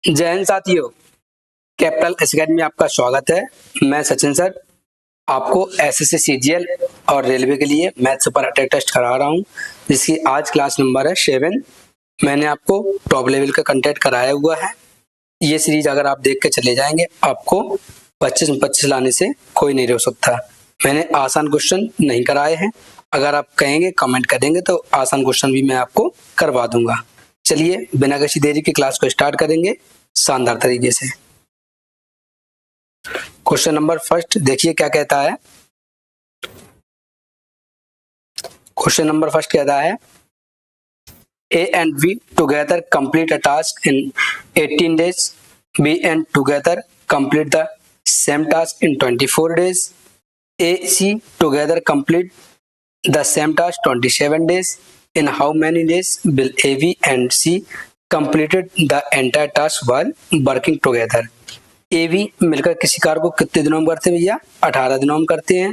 जय हिंद साथियों, capital academy में आपका स्वागत है। मैं सचिन सर आपको एसएससी सीजीएल और रेलवे के लिए मैथ सुपर अटैक टेस्ट करा रहा हूं, जिसकी आज क्लास नंबर है 7। मैंने आपको टॉप लेवल का कंटेंट कराया हुआ है। ये सीरीज अगर आप देख के चले जाएंगे आपको 25 में 25 लाने से कोई नहीं रोक सकता। मैंने आसान क्वेश्चन नहीं कराए हैं, अगर आप कहेंगे कमेंट करेंगे तो आसान क्वेश्चन भी मैं आपको करवा दूंगा। चलिए बिना किसी देरी के क्लास को स्टार्ट करेंगे शानदार तरीके से। क्वेश्चन नंबर फर्स्ट देखिए क्या कहता है। क्वेश्चन नंबर फर्स्ट कहता है A and B together complete a task in 18 days. B and together complete the same task in 24 days. A, C together complete the same task 27 days. In how many days will A, B and C completed the entire task while working together? A, B मिलकर किसी कार्य को कितने दिनों में करते हैं भैया? 18 दिनों में करते हैं।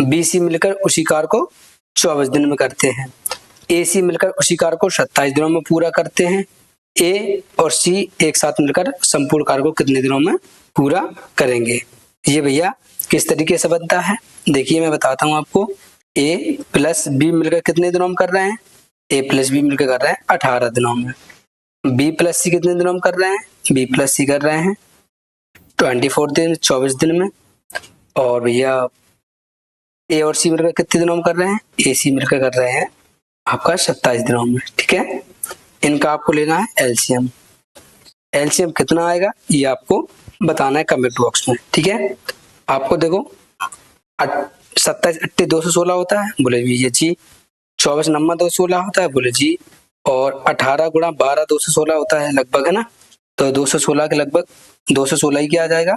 B, C मिलकर उसी कार्य को 24 दिन में करते हैं। ए सी मिलकर उसी कार्य को 27 दिनों में पूरा करते हैं। ए और सी एक साथ मिलकर संपूर्ण कार्य को कितने दिनों में पूरा करेंगे? ये भैया किस तरीके से बनता है देखिए मैं बताता हूँ आपको। ए प्लस बी मिलकर कितने दिनों में कर रहे हैं? ए प्लस बी मिलकर कर रहे हैं 18 दिनों में। बी प्लस सी कितने दिनों में कर रहे हैं? बी प्लस सी कर रहे हैं 24 दिन 24 दिन में। और भैया ए और सी मिलकर कितने दिनों में कर रहे हैं? ए सी मिलकर कर रहे हैं आपका 27 दिनों में। ठीक है, इनका आपको लेना है एलसीएम। एलसीएम कितना आएगा ये आपको बताना है कमेंट बॉक्स में। ठीक है, आपको देखो 27 8 216 होता है, बोले भी ये जी। 24 9 216 होता है, बोले जी। और 18 गुणा 12 216 होता है लगभग, है ना? तो 216 के लगभग 216 ही क्या आ जाएगा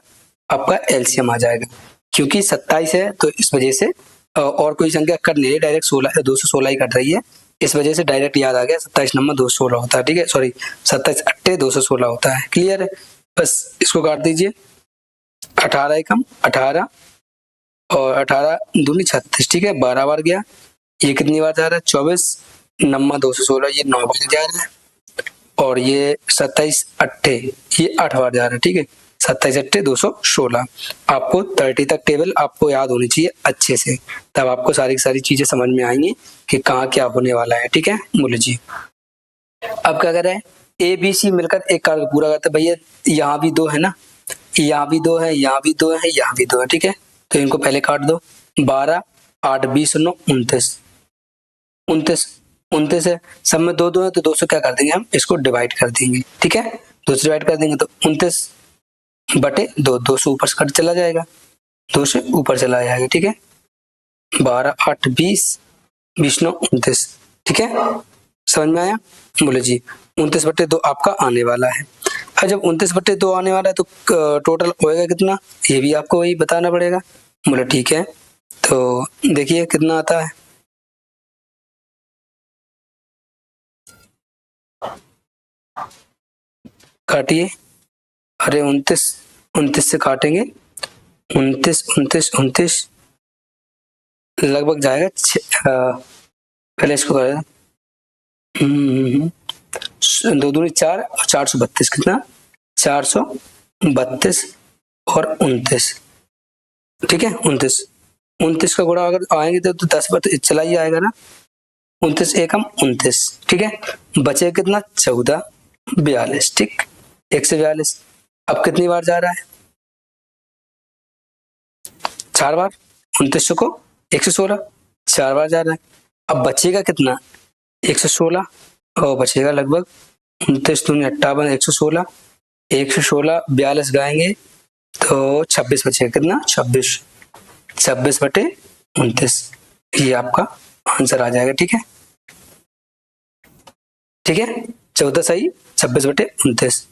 आपका एलसीएम आ जाएगा। क्योंकि 27 है तो इस वजह से और कोई संख्या कट नहीं रही, डायरेक्ट 216 ही कट रही है, इस वजह से डायरेक्ट याद आ गया 27 नंबर 216 होता है। ठीक है, सॉरी 27 8 216 होता है। क्लियर है? बस इसको काट दीजिए। 18 एकम 18 और 18 दूनी 36। ठीक है, 12 बार गया। ये कितनी बार जा रहा है? 24 नंबर 216 ये 9 बार जा रहा है। और ये 27 8 ये 8 बार जा रहा है। ठीक है, 27 8 216। आपको 30 तक टेबल आपको याद होनी चाहिए अच्छे से, तब आपको सारी सारी चीजें समझ में आएंगी कि कहाँ क्या होने वाला है। ठीक है, बोले जी। अब क्या कर रहे हैं? ए बी सी मिलकर एक कार्य पूरा करते हैं। भैया यहाँ भी 2 है ना, यहाँ भी 2 है, यहाँ भी 2 है, यहाँ भी 2 है। ठीक है, तो इनको पहले काट दो। 12 8 20 9 29 29 है, सब में 2 2 है तो 2 से क्या कर देंगे हम? इसको डिवाइड कर देंगे। ठीक है, 2 से डिवाइड कर देंगे तो 29 बटे 2 2 से ऊपर कट चला जाएगा, 2 से ऊपर चला जाएगा। ठीक है, 12 8 20 20 9 29। ठीक है, समझ में आया? बोले जी। 29 बटे 2 आपका आने वाला है। और जब 29 बटे 2 आने वाला है तो टोटल होएगा कितना ये भी आपको वही बताना पड़ेगा। बोले ठीक है, तो देखिए कितना आता है। काटिए। अरे 29 से काटेंगे 29 लगभग जाएगा पहले इसको करें 2 दूनी 4 और 432 कितना? 432 और 29। ठीक है, 29 का गुणा अगर आएंगे तो 10 पर तो चला ही आएगा ना। 29 एकम 29। ठीक है, बचे कितना? 14 42। ठीक, 142। अब कितनी बार जा रहा है? 4 बार। 29 को 116 4 बार जा रहा है। अब बचेगा कितना? 116 और बचेगा लगभग 29 दूनी 58 116 116 42 गाएंगे तो 26 बचेगा। कितना? 26 बटे 29 ये आपका आंसर आ जाएगा। ठीक है, ठीक है, 14 सही 26 बटे 29।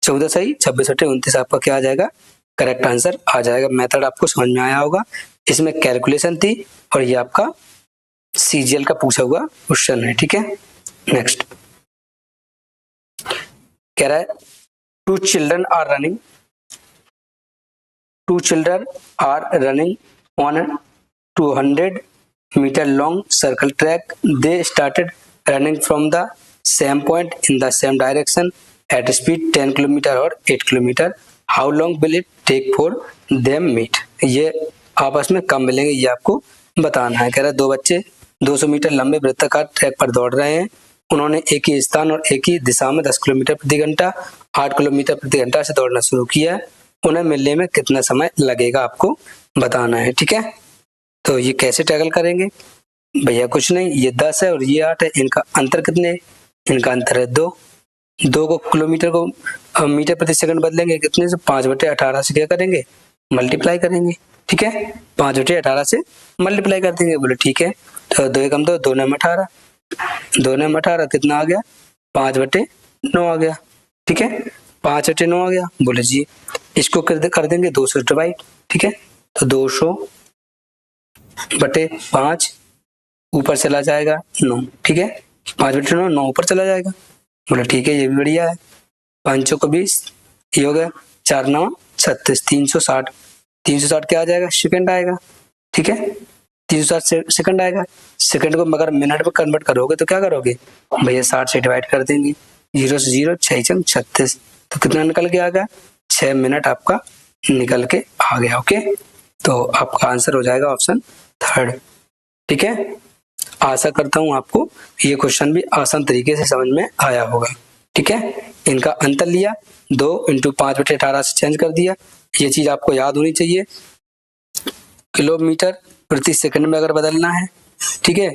14 सही 26 बटे 29 आपका क्या आ जाएगा? करेक्ट आंसर आ जाएगा। मेथड आपको समझ में आया होगा। इसमें कैलकुलेशन थी और ये आपका सीजीएल का पूछा हुआ क्वेश्चन है। ठीक है, नेक्स्ट कह रहा है two children are running on 200 meter long circle track. They started running from the same point in the same direction at speed 10 kilometer और 8 kilometer, how long will it take for them meet. ये आपस में कब मिलेंगे ये आपको बताना है। कह रहा है दो बच्चे 200 मीटर लंबे वृत्ताकार ट्रैक पर दौड़ रहे हैं। उन्होंने एक ही स्थान और एक ही दिशा में 10 किलोमीटर प्रति घंटा 8 किलोमीटर प्रति घंटा से दौड़ना शुरू किया। उन्हें मिलने में कितना समय लगेगा आपको बताना है। ठीक है, तो ये कैसे टैकल करेंगे भैया? कुछ नहीं, ये 10 है और ये 8 है, इनका अंतर कितने? इनका अंतर है 2। 2 को किलोमीटर को मीटर प्रति सेकंड बदलेंगे कितने से? 5/18 से क्या करेंगे? मल्टीप्लाई करेंगे। ठीक है, 5/18 से मल्टीप्लाई कर देंगे। बोले ठीक है, तो 2 एकम 2, 2 9 18, 2 9 18 कितना आ गया? 5/9 आ गया। ठीक है, 5/9 आ गया। बोले जी इसको कर देंगे 200 डिवाइड। ठीक है, तो 200/5 ऊपर चला जाएगा 9। ठीक है, 5/9 9 ऊपर चला जाएगा। बोले ठीक है, ये भी बढ़िया है। 5 को 20, ये हो गया 4 9 36, 360। 360 क्या आ जाएगा? सेकंड आएगा। ठीक है, 360 सेकंड आएगा। सेकंड को मगर मिनट में कन्वर्ट करोगे तो क्या करोगे भैया? 60 से डिवाइड कर देंगे। 0 से 0, 6 36, तो कितना निकल के आ गया? 6 मिनट आपका निकल के आ गया। ओके, तो आपका आंसर हो जाएगा ऑप्शन 3। ठीक है, आशा करता हूं आपको ये क्वेश्चन भी आसान तरीके से समझ में आया होगा। ठीक है, इनका अंतर लिया, 2 × 5/18 से चेंज कर दिया। ये चीज आपको याद होनी चाहिए। किलोमीटर प्रति सेकंड में अगर बदलना है, ठीक है,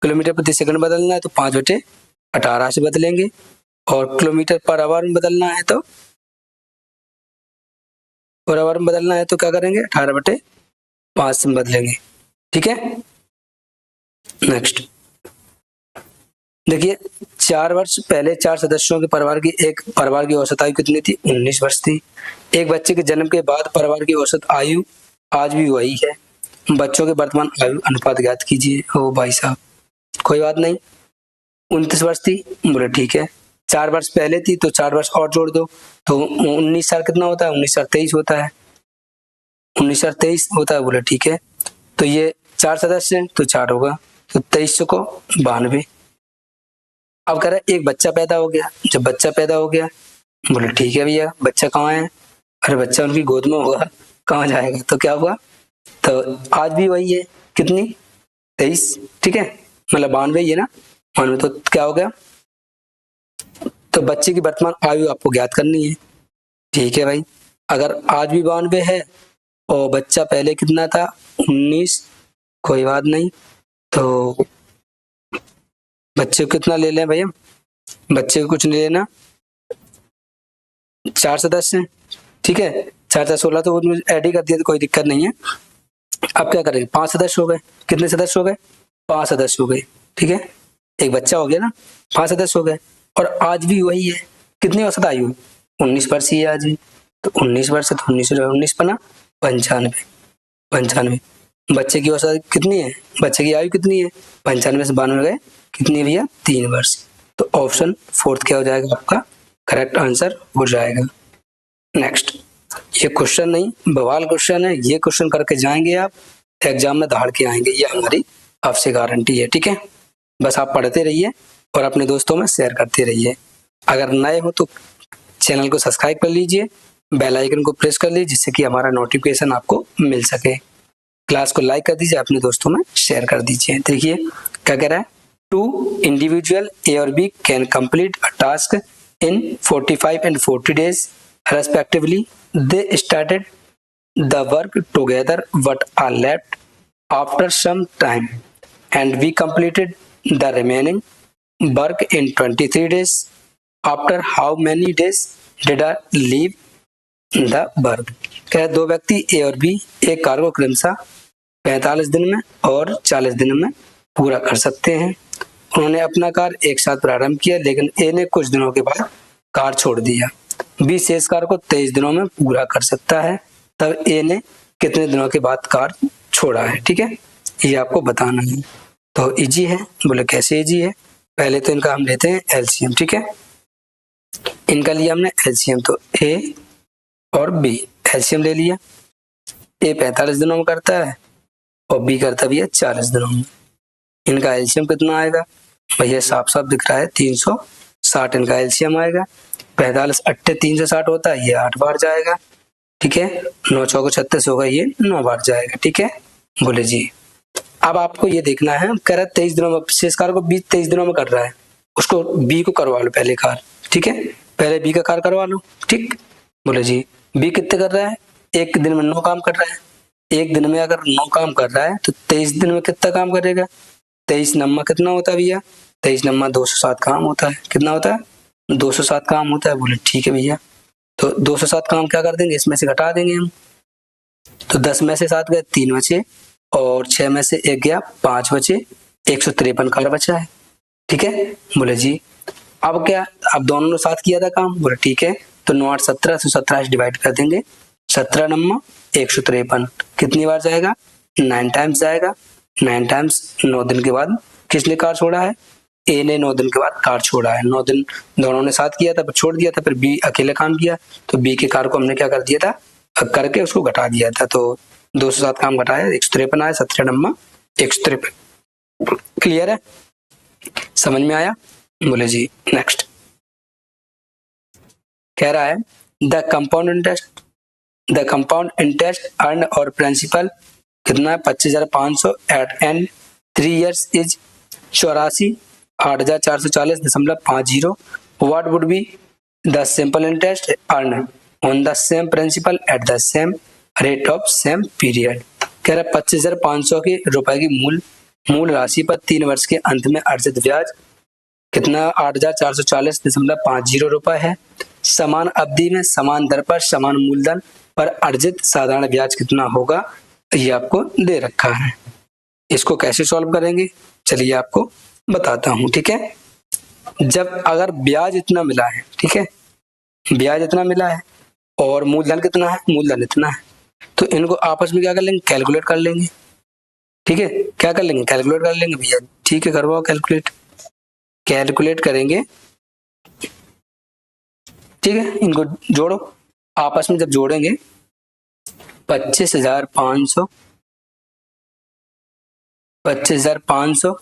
किलोमीटर प्रति सेकंड बदलना है तो 5/18 से बदलेंगे, और किलोमीटर पर आवर में बदलना है तो पर आवर में बदलना है तो क्या करेंगे? 18/5 से बदलेंगे। ठीक है, नेक्स्ट देखिए, 4 वर्ष पहले 4 सदस्यों के परिवार की औसत आयु कितनी थी? 19 वर्ष थी। एक बच्चे के जन्म के बाद परिवार की औसत आयु आज भी वही है। बच्चों के वर्तमान आयु अनुपात ज्ञात कीजिए। ओ भाई साहब, कोई बात नहीं, 29 वर्ष थी। बोले ठीक है, 4 वर्ष पहले थी तो 4 वर्ष और जोड़ दो, तो 19 साल कितना होता है? 19 साल 23 होता है। 19 साल 23 होता है। बोले ठीक है, तो ये 4 सदस्य हैं तो 4 होगा, तो 23 को 92। अब कह रहा है एक बच्चा पैदा हो गया। जब बच्चा पैदा हो गया, बोले ठीक है भैया, बच्चा कहाँ है? अरे बच्चा उनकी गोद में होगा, कहाँ जाएगा? तो क्या हुआ? तो आज भी वही है, कितनी? 23। ठीक है, मतलब 92 ही है ना, 92। तो क्या हो गया? तो बच्चे की वर्तमान आयु आपको ज्ञात करनी है। ठीक है भाई, अगर आज भी 92 है और बच्चा पहले कितना था? 19। कोई बात नहीं, तो बच्चे को कितना ले लें भैया? बच्चे को कुछ नहीं लेना, 4 सदस्य हैं। ठीक है, 4 4 16, तो ऐड ही कर दिया तो कोई दिक्कत नहीं है। अब क्या करेंगे? 5 सदस्य हो गए। कितने सदस्य हो गए? 5 सदस्य हो गए। ठीक है, एक बच्चा हो गया ना, 5 सदस्य हो गए, और आज भी वही है। कितनी औसत आयु? 19 वर्ष ही है आज भी। तो 19 वर्ष है तो 19 पना 95। 95। बच्चे की औसत कितनी है? बच्चे की आयु कितनी है? 95 से 92 गए, कितनी है भैया? 3 वर्ष। तो ऑप्शन 4 क्या हो जाएगा आपका? करेक्ट आंसर हो जाएगा। नेक्स्ट, ये क्वेश्चन नहीं, बवाल क्वेश्चन है। ये क्वेश्चन करके जाएंगे आप, एग्जाम में दहाड़ के आएंगे, ये हमारी आपसे गारंटी है। ठीक है, बस आप पढ़ते रहिए और अपने दोस्तों में शेयर करते रहिए। अगर नए हो तो चैनल को सब्सक्राइब कर लीजिए, बेल आइकन को प्रेस कर लीजिए, जिससे कि हमारा नोटिफिकेशन आपको मिल सके। क्लास को लाइक कर दीजिए, अपने दोस्तों में शेयर कर दीजिए। देखिए क्या कह रहा है, 2 इंडिविजुअल A और B can complete a task in 45 and 40 days respectively. They started the work together but are left after some time, and we completed the remaining work in 23 days. After how many days did I leave the work? क्या 2 व्यक्ति A और B एक कार्य को क्रमशः 45 दिन में और 40 दिन में पूरा कर सकते हैं। उन्होंने अपना कार्य एक साथ प्रारंभ किया, लेकिन ए ने कुछ दिनों के बाद कार्य छोड़ दिया। बी शेष कार्य को 23 दिनों में पूरा कर सकता है, तब ए ने कितने दिनों के बाद कार्य छोड़ा है? ठीक है, ये आपको बताना है। तो इजी है। बोले कैसे इजी है? पहले तो इनका हम लेते हैं एलसीएम। ठीक है, इनका लिया हमने एलसीएम, तो ए और बी एलसीएम ले लिया। ए 45 दिनों में करता है और बी करता भी है 40 दिनों में। इनका एलसीएम कितना आएगा भैया? साफ साफ दिख रहा है 360 इनका एलसीएम आएगा। 45 अट्ठे 3 से 60 होता है, ये 8 बार जाएगा। ठीक है, 9 चौको 36 होगा, ये 9 बार जाएगा। ठीक है, बोले जी। अब आपको ये देखना है, कह रहा है 23 दिनों में, शेष कार्य को बी 23 दिनों में कर रहा है, उसको बी को करवा लो पहले कार्य। ठीक है, पहले बी का कार्य करवा लो। ठीक, बोले जी बी कितने कर रहा है, एक दिन में 9 काम कर रहा है। एक दिन में अगर 9 काम कर रहा है तो 23 दिन में कितना काम करेगा, 23 नम्मा कितना होता है भैया, 23 नम्मा 207 काम होता है। कितना होता है, 207 काम होता है। बोले ठीक है भैया, तो 207 काम क्या कर देंगे, इसमें से घटा देंगे हम। तो 10 में से 7 गए 3 बचे, और 6 में से 1 गया 5 बचे, 153 कार्य बचा है। ठीक है, बोले जी अब क्या, अब दोनों ने साथ किया था काम। बोले ठीक है, तो 9 8 17 से 17 से डिवाइड कर देंगे, 17 नम्मा 153 कितनी बार जाएगा, 9 टाइम्स जाएगा। 9 टाइम्स 9 दिन के बाद किसने कार छोड़ा है, ए ने 9 दिन के बाद कार छोड़ा है। 9 दिन दोनों ने साथ किया था, फिर छोड़ दिया था, फिर बी अकेले काम किया, तो बी के कार को हमने क्या कर दिया था, करके उसको घटा दिया था। तो 207 काम घटाया 153 आया, 17 नम्मा 153। क्लियर है, समझ में आया। बोले जी नेक्स्ट कह रहा है द कंपाउंड इंटरेस्ट अर्न और प्रिंसिपल कितना है, 25,500 at and 3 years is 84,8,440.50। What would be the simple interest earn on the same principal at the same rate of same period. कह रहा है 25,500 के रुपए की मूल राशि पर 3 वर्ष के अंत में अर्जित ब्याज कितना, 8,440.50 रुपए है। समान अवधि में समान दर पर समान मूलधन पर अर्जित साधारण ब्याज कितना होगा, ये आपको दे रखा है। इसको कैसे सॉल्व करेंगे, चलिए आपको बताता हूं। ठीक है, जब अगर ब्याज इतना मिला है, ठीक है, ब्याज इतना मिला है और मूलधन कितना है, मूलधन इतना है, तो इनको आपस में क्या कर लेंगे, कैलकुलेट कर लेंगे। ठीक है, क्या कर लेंगे, कैलकुलेट कर लेंगे भैया। ठीक है, करवाओ कैलकुलेट करेंगे। ठीक है, इनको जोड़ो आपस में, जब जोड़ेंगे 25,500 25,500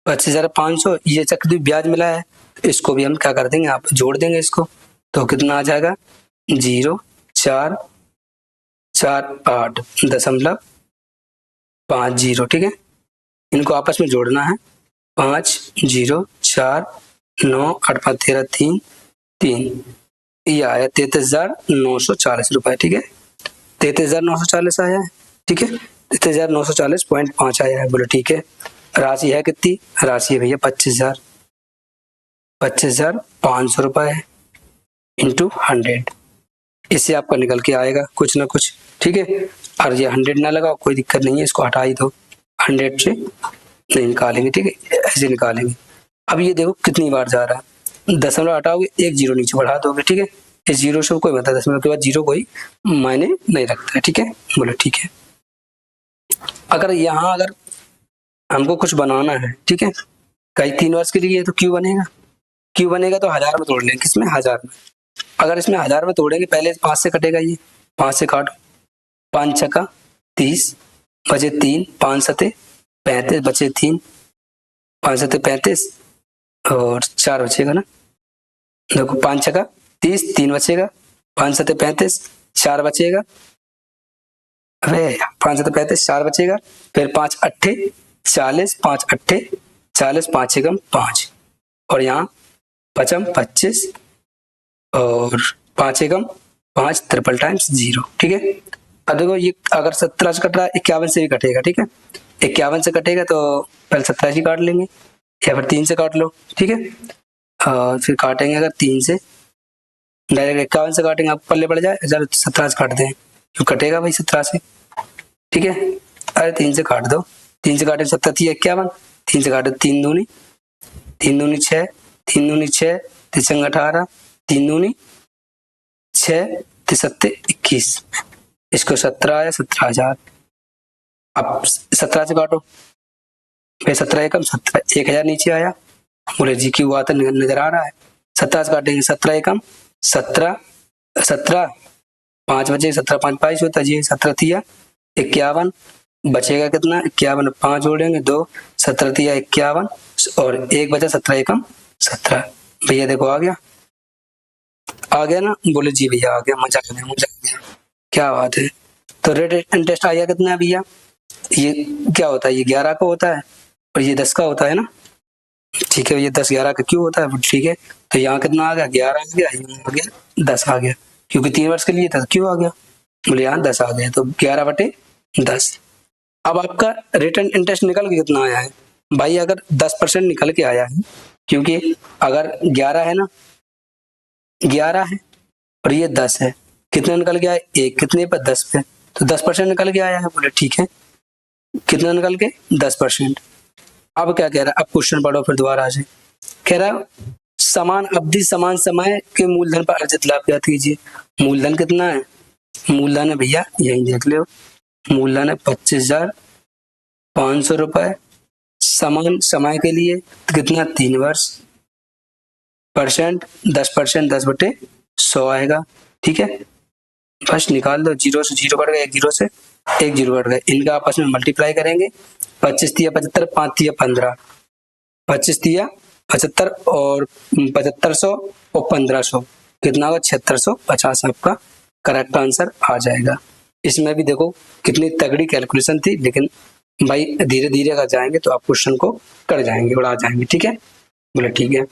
25,500 ये चक्रवृद्धि ब्याज मिला है, इसको भी हम क्या कर देंगे, आप जोड़ देंगे इसको, तो कितना आ जाएगा 0,448.50। ठीक है, इनको आपस में जोड़ना है, 5,0,4,9,8,13 3 ये आया 33,940 रुपए। ठीक है, 33,940 आया है। ठीक है, 33,940.5 आया है। बोले ठीक है, राशि है कितनी, राशि है भैया 25,500 रुपए है इंटू 100, इससे आपका निकल के आएगा कुछ ना कुछ। ठीक है, और ये 100 ना लगाओ कोई दिक्कत नहीं है, इसको हटा ही दो, 100 से नहीं निकालेंगे। ठीक है, ऐसे निकालेंगे। अब ये देखो कितनी बार जा रहा है, दशमलव हटाओगे 1 जीरो नीचे बढ़ा दोगे। ठीक है, इस जीरो से कोई मतलब दशमलव के बाद जीरो कोई मायने नहीं रखता है। ठीक है, बोलो ठीक है। अगर यहाँ अगर हमको कुछ बनाना है, ठीक है, कई 3 वर्ष के लिए, तो क्यों बनेगा, क्यों बनेगा, तो 1000 में तोड़ लेंगे, किसमें 1000 में। अगर इसमें 1000 में तोड़ेंगे, पहले 5 से कटेगा, ये 5 से काटो, 5 छक्का 30 बचे 3, 5 सते 35 बचे 3, 5 सते 35 और 4 बचेगा ना, देखो 5 छक्का 30 3 बचेगा, 5 सते 35 4 बचेगा, अरे 5 सते 35 4 बचेगा, फिर 5 अट्ठे 40, 5 अट्ठे 40, 5 एकम 5, और यहाँ पचम 25 और 5 एकम 5 ट्रिपल टाइम्स 0। ठीक है, अब देखो ये अगर 17 से कट रहा है, 51 से भी कटेगा। ठीक है, 51 से कटेगा तो पहले 17 ही काट लेंगे, या फिर 3 से काट लो। ठीक है, फिर काटेंगे अगर 3 से, डायरेक्ट 51 से काटेंगे, आप पल्ले पड़ जाए, 17 से काटते हैं, क्यों कटेगा भाई 17 से। ठीक है, अरे 3 से काट दो, 3 से काटे 17 थी 51, 3 से काटे 3 दूनी 6, 3 दूनी 6, 3 18, 3 दूनी 6, 3 21, इसको 17 आया 17,000। अब 17 से काटो, फिर 17 एकम 17, 1,000 नीचे आया। बोले जी क्यों आता नजर आ रहा है, 17 से काटेंगे, 17 एकम 17, 5 बचे, 17 5 22 होता जी, 17 थिया 51, बचेगा कितना, 51, 5 जोड़ेंगे 2, 17 तिया 51 और 1 बचा 17 एकम 17। भैया देखो आ गया ना, बोले जी भैया आ गया, मजा आ गया, क्या बात है। तो रेट इंटरेस्ट आ गया कितना है भैया, ये क्या होता है, ये 11 का होता है और ये 10 का होता है ना, ठीक है, ये 10 11 का क्यों होता है, ठीक है। तो यहाँ कितना आ गया, 11 आ गया, यहाँ आ गया 10 आ गया, क्योंकि 3 वर्ष के लिए था क्यों आ गया, बोले यहाँ 10 आ गया, तो 11/10। अब आपका रिटर्न इंटरेस्ट निकल के कितना आया है भाई, अगर 10% निकल के आया है, क्योंकि अगर 11 है ना, 11 है और ये 10 है, कितना निकल के आया, एक कितने पर 10 पे, तो 10% निकल के आया है, बोले ठीक है, कितना निकल के 10%। अब क्या कह रहा है, अब क्वेश्चन पढ़ो फिर दोबारा से, कह रहा है समान अवधि समान समय के मूलधन पर अर्जित लाभ ज्ञात कीजिए। मूलधन कितना है, मूलधन है भैया यही देख लो, मूलधन है 25,500 रुपए, समान समय के लिए तो कितना 3 वर्ष, परसेंट 10%, 10/100 आएगा, ठीक है। फर्स्ट निकाल दो, 0 से 0 कट गया, 1 0 से 1 0 कट गया, इनका आपस में मल्टीप्लाई करेंगे, 25 तिया 75, 5 तिया 15, 25 तिया 75 और 7500 और 1500 कितना होगा 7650, आपका करेक्ट आंसर आ जाएगा। इसमें भी देखो कितनी तगड़ी कैलकुलेशन थी, लेकिन भाई धीरे धीरे अगर जाएंगे तो आप क्वेश्चन को कर जाएंगे, उड़ा जाएंगे, ठीक है। बोले ठीक है,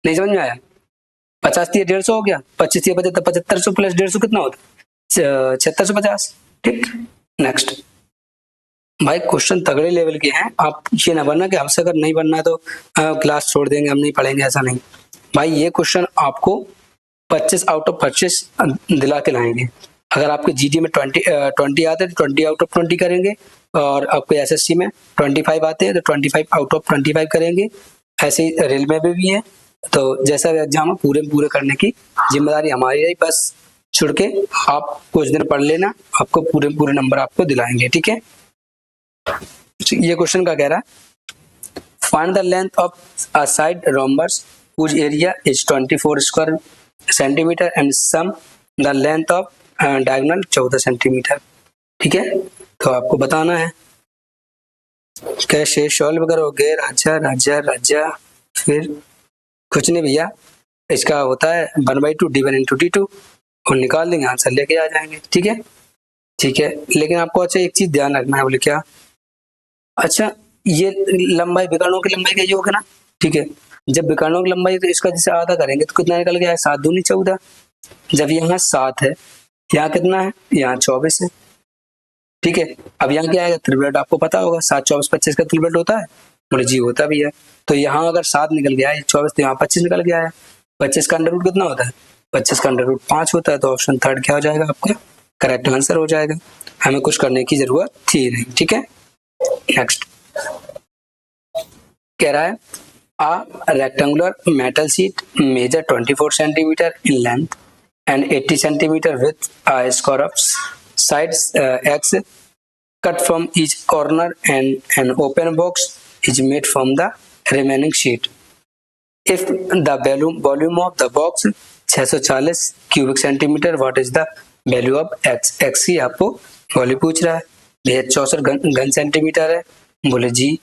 नहीं समझ में आया, 50 तिया 150 हो गया, 25 तिया 75, 7500 प्लस 150 कितना होता, 7650, ठीक। नेक्स्ट भाई क्वेश्चन तगड़े लेवल के हैं, आप ये ना बनना कि हमसे अगर नहीं बनना तो क्लास छोड़ देंगे, हम नहीं पढ़ेंगे, ऐसा नहीं भाई, ये क्वेश्चन आपको 25 आउट ऑफ 25 दिला के लाएंगे। अगर आपके जीडी में 20 आते हैं तो 20 आउट ऑफ 20 करेंगे, और आपके एसएससी में 25 आते हैं तो 25 आउट ऑफ 25 करेंगे, ऐसे ही रेलवे में भी है। तो जैसा भी एग्जाम है पूरे करने की जिम्मेदारी हमारी है, बस छुड़ के आप कुछ दिन पढ़ लेना, आपको पूरे नंबर आपको दिलाएंगे, ठीक है। ये क्वेश्चन का कह रहा है find the length of a side rhombus whose area is 24 square centimeter and sum the length of diagonal 14 centimetre, ठीक है। तो आपको बताना है, कैसे सॉल्व करोगे राजा राजा राजा, फिर कुछ नहीं भैया, इसका होता है 1/2 d1 × d2 और निकाल देंगे आंसर लेके आ जाएंगे, ठीक है। ठीक है, लेकिन आपको अच्छा एक चीज ध्यान रखना है, बोले क्या, अच्छा ये लंबाई विकर्णों की लंबाई का योग है ना, ठीक है। जब विकर्णों की लंबाई तो इसका जैसे आधा करेंगे तो कितना निकल गया है, 7 दूनी 14। जब यहाँ 7 है, यहाँ कितना है, यहाँ 24 है, ठीक है। अब यहाँ क्या आएगा, त्रिभुज आपको पता होगा, 7 24 25 का त्रिभुज होता है, बोले जी होता भी है। तो यहाँ अगर 7 निकल गया है 24, तो यहाँ 25 निकल गया है, 25 का अंडर रूट कितना होता है, 25 का अंडर रूट 5 होता है, तो ऑप्शन थर्ड क्या हो जाएगा, आपका करेक्ट आंसर हो जाएगा, हमें कुछ करने की जरूरत थी नहीं, ठीक है। नेक्स्ट कह रहा है a rectangular metal sheet measure 24 centimeter in length and 80 centimeter width, a square of sides x cut from each corner and an open box is made from the remaining sheet. If the volume of the box 640 cubic centimeter, what is the value of x? x ही आपको volume पूछ रहा है, भैया 64 घन centimetre है, बोले जी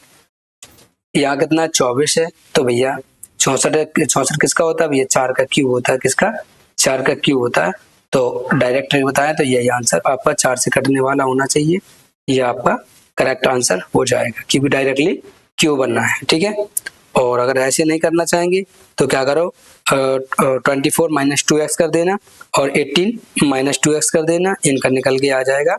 यहाँ कितना 24 है, तो भैया 64 किसका होता है भैया, 4 का क्यूब होता है, किसका 4 का क्यूब होता है। तो डायरेक्ट बताया तो यही आंसर आपका 4 से कटने वाला होना चाहिए, ये आपका करेक्ट आंसर हो जाएगा, क्योंकि डायरेक्टली क्यूब बनना है, ठीक है। और अगर ऐसे नहीं करना चाहेंगे तो क्या करो, 24 - 2x कर देना और 18 - 2x कर देना, इनका निकल के आ जाएगा,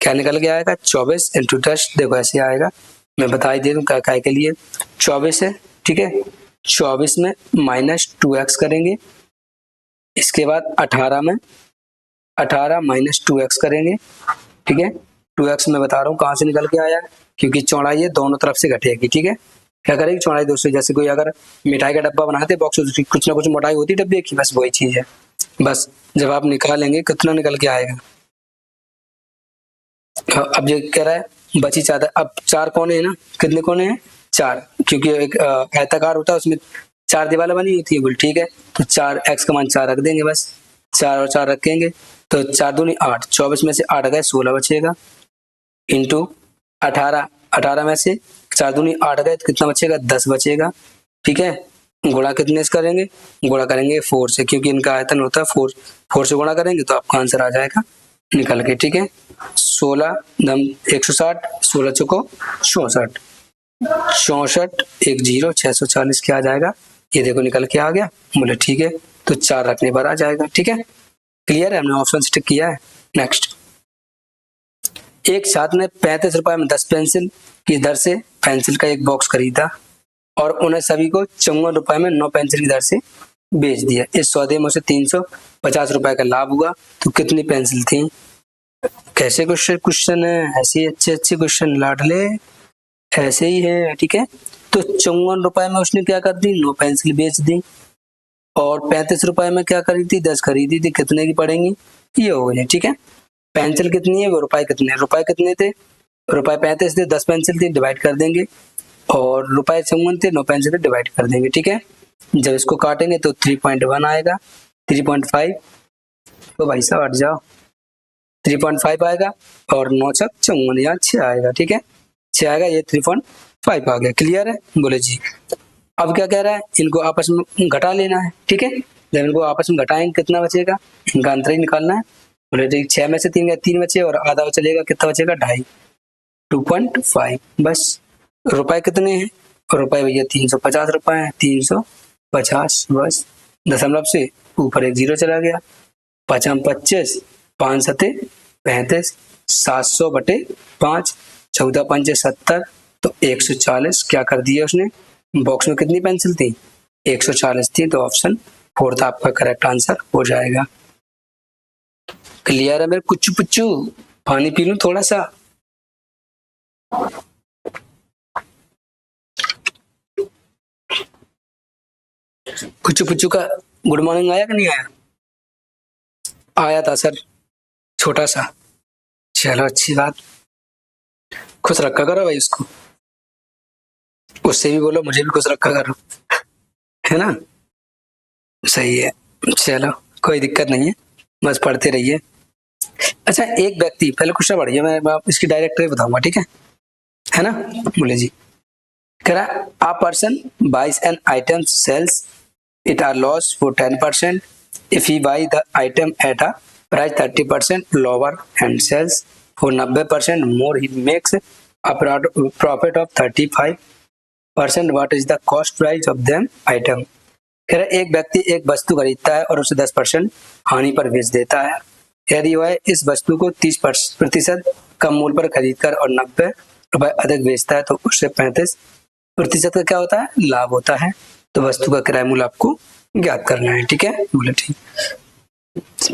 क्या निकल के आएगा 24 × 10, देखो ऐसे आएगा, मैं बता ही दे दूं क्या काय के लिए, 24 है, ठीक है, 24 में -2x करेंगे, इसके बाद 18 में 18 - 2x करेंगे, ठीक है। 2x में बता रहा हूँ कहाँ से निकल के आया, क्योंकि चौड़ाई है दोनों तरफ से घटेगी, ठीक है। क्या करेगी चौड़ाई दोस्तों, जैसे कोई अगर मिठाई का डब्बा बनाते बॉक्स, उसकी कुछ ना कुछ मोटाई होती है डब्बे की, बस वही चीज है, बस जब आप निकालेंगे कितना निकल के आएगा। अब ये कह रहा है बची चादर, अब 4 कोने हैं ना, कितने कोने हैं 4, क्योंकि एक आयताकार होता है उसमें 4 दीवारें बनी होती है, बोल ठीक है, तो 4 x का मान 4 रख देंगे, बस 4 और 4 रखेंगे तो 4 दूनी 8, 24 में से 8 गए 16 बचेगा, इंटू 18, 18 में से 4 दूनी 8 गए तो कितना बचेगा, 10 बचेगा। ठीक है, गुणा कितने से करेंगे, गुणा करेंगे 4 से, क्योंकि इनका आयतन होता है 4, 4 से गुणा करेंगे तो आपका आंसर आ जाएगा निकल के। ठीक है, 16 दम 160, 16 चौको 64, 64 एक 0, 640 क्या आ जाएगा, ये देखो निकल के आ गया। बोले ठीक है, तो 4 रखने पर आ जाएगा। ठीक है, क्लियर है, हमने ऑप्शन से टिक किया है। नेक्स्ट, एक छात्र ने 35 रुपए में 10 पेंसिल की दर से पेंसिल का एक बॉक्स खरीदा और उन्हें सभी को 54 रुपए में 9 पेंसिल की दर से बेच दिया। इस सौदे में उसे 350 रुपए का लाभ हुआ, तो कितनी पेंसिल थी। कैसे क्वेश्चन है, ऐसे अच्छे अच्छे क्वेश्चन लाडले ऐसे ही है। ठीक है, तो 54 रुपए में उसने क्या कर दी, 9 पेंसिल बेच दी, और 35 रुपए में क्या खरीदी, 10 खरीदी थी, कितने की पड़ेंगी, ये हो गई। ठीक है, पेंसिल कितनी है, वो रुपए कितने, रुपए कितने थे, रुपए 35 थे, 10 पेंसिल थी, डिवाइड कर देंगे, और रुपए 54 थे, 9 पेंसिल थे, डिवाइड कर देंगे। ठीक है, जब इसको काटेंगे तो 3.1 आएगा, 3.5, तो भाई साहब हट जाओ, 3.5 आएगा, और 9 छक 54, यहाँ 6 आएगा। ठीक है, 6 आएगा, ये 3.5 आ गया। क्लियर है, बोले जी। अब क्या कह रहा है, इनको आपस में घटा लेना है। ठीक है, जब इनको आपस में घटाएंगे कितना बचेगा, इनका अंतर ही निकालना है। बोले ठीक, 6 में से 3 गया, 3 बचे, और आधा चलेगा, कितना बचेगा, 2.5, 2.5। बस रुपए कितने हैं, रुपए भैया 350 रुपए हैं, 350, बस दशमलव से ऊपर एक 0 चला गया, 5 25, 5 सते 35, 700 बटे 5, 14 पंचे 70, तो 140 क्या कर दिया उसने। बॉक्स में कितनी पेंसिल थी, 140 थी, तो ऑप्शन 4 आपका करेक्ट आंसर हो जाएगा। क्लियर है मेरे कुछ पुच्चू, पानी पी लूं थोड़ा सा। कुछ पुच्चू का गुड मॉर्निंग आया कि नहीं आया, आया था सर, छोटा सा, चलो अच्छी बात, खुश रखा करो भाई उसको, उससे भी बोलो मुझे भी खुश रखा करो, है ना, सही है। चलो कोई दिक्कत नहीं है, बस पढ़ते रहिए। अच्छा, एक व्यक्ति, पहले क्वेश्चन पढ़िए, मैं इसकी डायरेक्ट बताऊंगा, ठीक है ना। बोले जी, कह रहा a person buys an item sells it are lost for 10% if he buy the item at a price 30% lower and sells for 90% more, he makes a profit of 35%. What is the cost price of them item? कह रहा एक व्यक्ति एक वस्तु खरीदता है और उसे 10% हानि पर बेच देता है। यदि वह इस वस्तु को 30% कम मूल्य पर खरीदकर और 90 रुपए अधिक बेचता है तो उससे 35% का क्या होता है, लाभ होता है। तो वस्तु का क्रय मूल्य आपको ज्ञात करना है। ठीक है, बोले ठीक।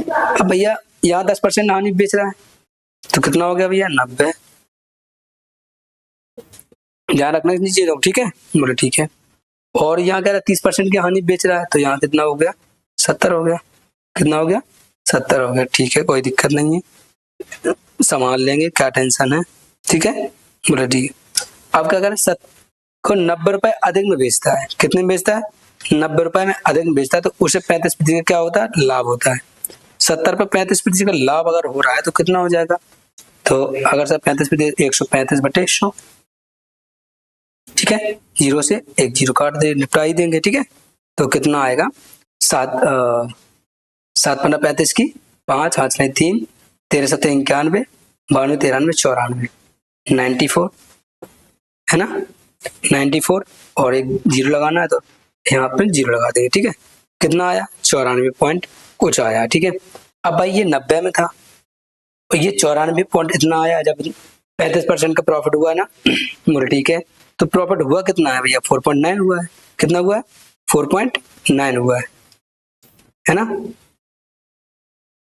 अब भैया यहाँ 10% हानि बेच रहा है तो कितना हो गया भैया, 90, ध्यान रखना इतनी चीज हो। ठीक है, बोले ठीक है। और यहाँ कह रहा है 30% की हानि बेच रहा है तो यहाँ कितना हो गया, 70 हो गया, कितना हो गया, 70 हो गया। ठीक है, कोई दिक्कत नहीं है, संभाल लेंगे, क्या टेंशन है। ठीक है, बोले ठीक है। अब क्या करें, को 90 रुपए अधिक में बेचता है, कितने में बेचता है, 90 रुपए में अधिक में बेचता है तो उसे 35% का क्या होता है, लाभ होता है। 70 पे 35% का लाभ अगर हो रहा है तो कितना हो जाएगा, तो अगर सर 35% 135 बटे 100, ठीक है, 0 से एक 0 काट दे, निपटा ही देंगे। ठीक है, तो कितना आएगा, 7 पंद्रह 35 की 5 5 3, 13 7 91, 92 93 94, 94 है ना, 94, और एक 0 लगाना है तो यहाँ पे 0 लगा देंगे। ठीक है, कितना आया, 94 पॉइंट कुछ आया। ठीक है, अब भाई ये 90 में था और ये 94 पॉइंट इतना आया, जब 35% का प्रॉफिट हुआ ना, बोले ठीक है, तो प्रॉफिट हुआ कितना है भैया, 4.9 हुआ है। कितना हुआ है, 4.9 हुआ है ना,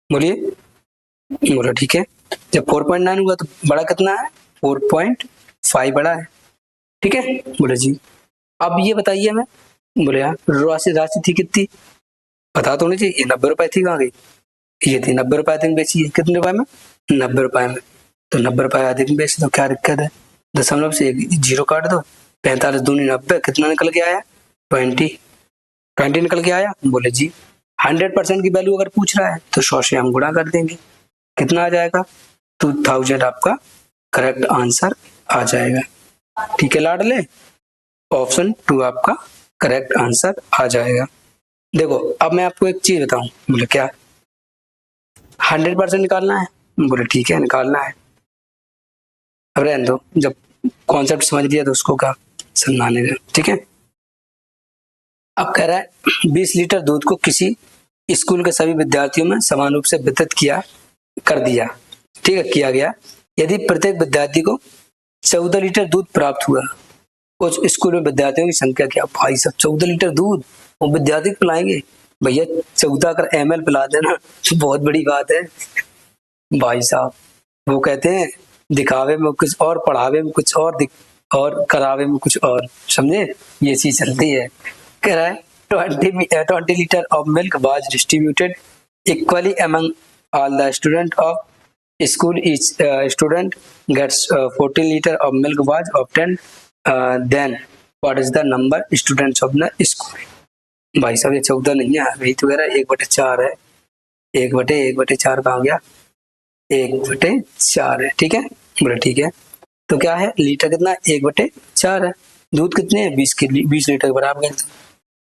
बोलिए, बोलो ठीक है। जब 4.9 हुआ तो बड़ा कितना है, 4.5 बड़ा है। ठीक है, बोले जी। अब ये बताइए हमें, बोले यार राशि थी कितनी, पता तो नहीं चाहिए, 90 रुपए थी, कहाँ गई, ये थी 90 रुपए अधिक बेची है, कितने रुपए में, 90 रुपए में, तो 90 रुपए अधिक बेच दो, क्या दिक्कत है, दशमलव से एक 0 काट दो, 45 दूनी 90, कितना निकल के आया, 20 निकल के आया। बोले जी 100% की वैल्यू अगर पूछ रहा है तो 100 से हम गुणा कर देंगे, कितना आ जाएगा, 2000 आपका करेक्ट आंसर आ जाएगा। ठीक है लाडले, ऑप्शन 2 आपका करेक्ट आंसर आ जाएगा। देखो अब मैं आपको एक चीज बताऊं, बोले क्या 100% निकालना है, बोले ठीक है निकालना है। अब रहने दो, जब कॉन्सेप्ट समझ लिया तो उसको क्या समझाने दो, ठीक है। अब कह रहा है 20 लीटर दूध को किसी स्कूल के सभी विद्यार्थियों में समान रूप से वितरित कर दिया, ठीक है, किया गया। यदि प्रत्येक विद्यार्थी को 14 लीटर दूध प्राप्त हुआ, उस स्कूल में विद्यार्थियों की संख्या क्या? भाई सब 14 लीटर दूध वो विद्यार्थी पिलाएंगे? भैया 14 कर ml पिला देना तो बहुत बड़ी बात है भाई साहब। वो कहते हैं दिखावे में कुछ और, पढ़ावे में कुछ और, और करावे में कुछ और, समझे, ये चीज चलती है। कह रहा है 20 liter of milk was distributed equally among all the student of school. Each student gets 14 liter of milk was obtained, then what is the number students of the school. भाई साहब ये 14 नहीं है, वही तो कह रहा है 1/4 है। 1/4 कहाँ गया? 1/4 है, ठीक है, बोले ठीक है। तो क्या है लीटर कितना? 1/4 है। दूध कितने हैं? 20 लीटर के बराबर।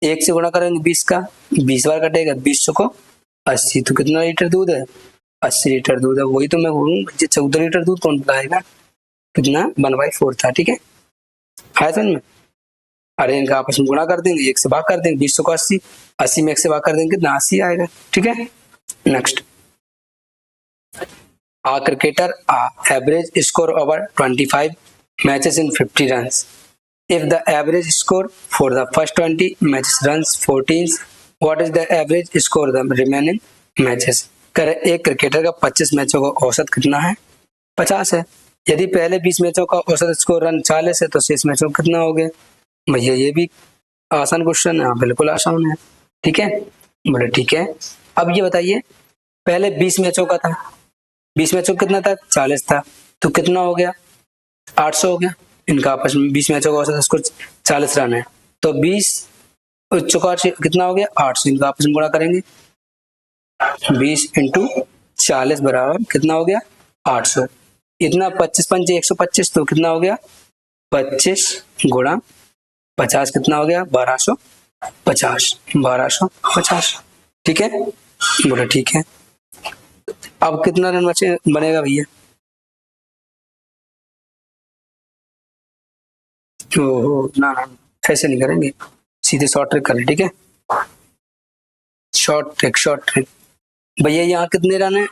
1 से गुणा करेंगे 20 का, 20 बार कटेगा, 20 को 80, तो कितना लीटर दूध है? 80 लीटर दूध है। वही तो मैं बोलूँ 14 लीटर दूध कौन पिलाएगा? कितना? 1/4 था, ठीक है, आया समझ में। अरे इनका आपस में गुणा कर देंगे, 1 से भाग कर देंगे, 20 को 80, 80 में 1 से भाग कर देंगे कितना? 80 आएगा, ठीक है। Next, a cricketer average score over 25 matches in 50 runs. If the average score for the first 20 matches runs 14, what is the average score the remaining matches? करे एक क्रिकेटर का 25 मैचों का औसत कितना है? 50 है। यदि पहले 20 मैचों का औसत स्कोर रन 40 है तो शेष मैचों का कितना हो गया? भैया ये भी आसान क्वेश्चन है, बिल्कुल आसान है, ठीक है, बोले ठीक है। अब ये बताइए पहले 20 मैचों का था, 20 मैचों कितना था? 40 था, तो कितना हो गया? 800 हो गया। इनका आपस में 20 मैचों का औसत स्कोर 40 रन है, तो 20 चौका कितना हो गया? 800। इनका आपस में गुणा करेंगे, 20 इंटू 40 बराबर कितना हो गया? 800। इतना 25 पंचे 125, तो कितना हो गया? 25 गुणा 50 कितना हो गया? 1250, 1250, ठीक है, बोले ठीक है। अब कितना रन बनेगा भैया? ओहो ना ना, ऐसे नहीं करेंगे, सीधे शॉर्ट ट्रिक करें, ठीक है, शॉर्ट ट्रिक। भैया यहाँ कितने रन है?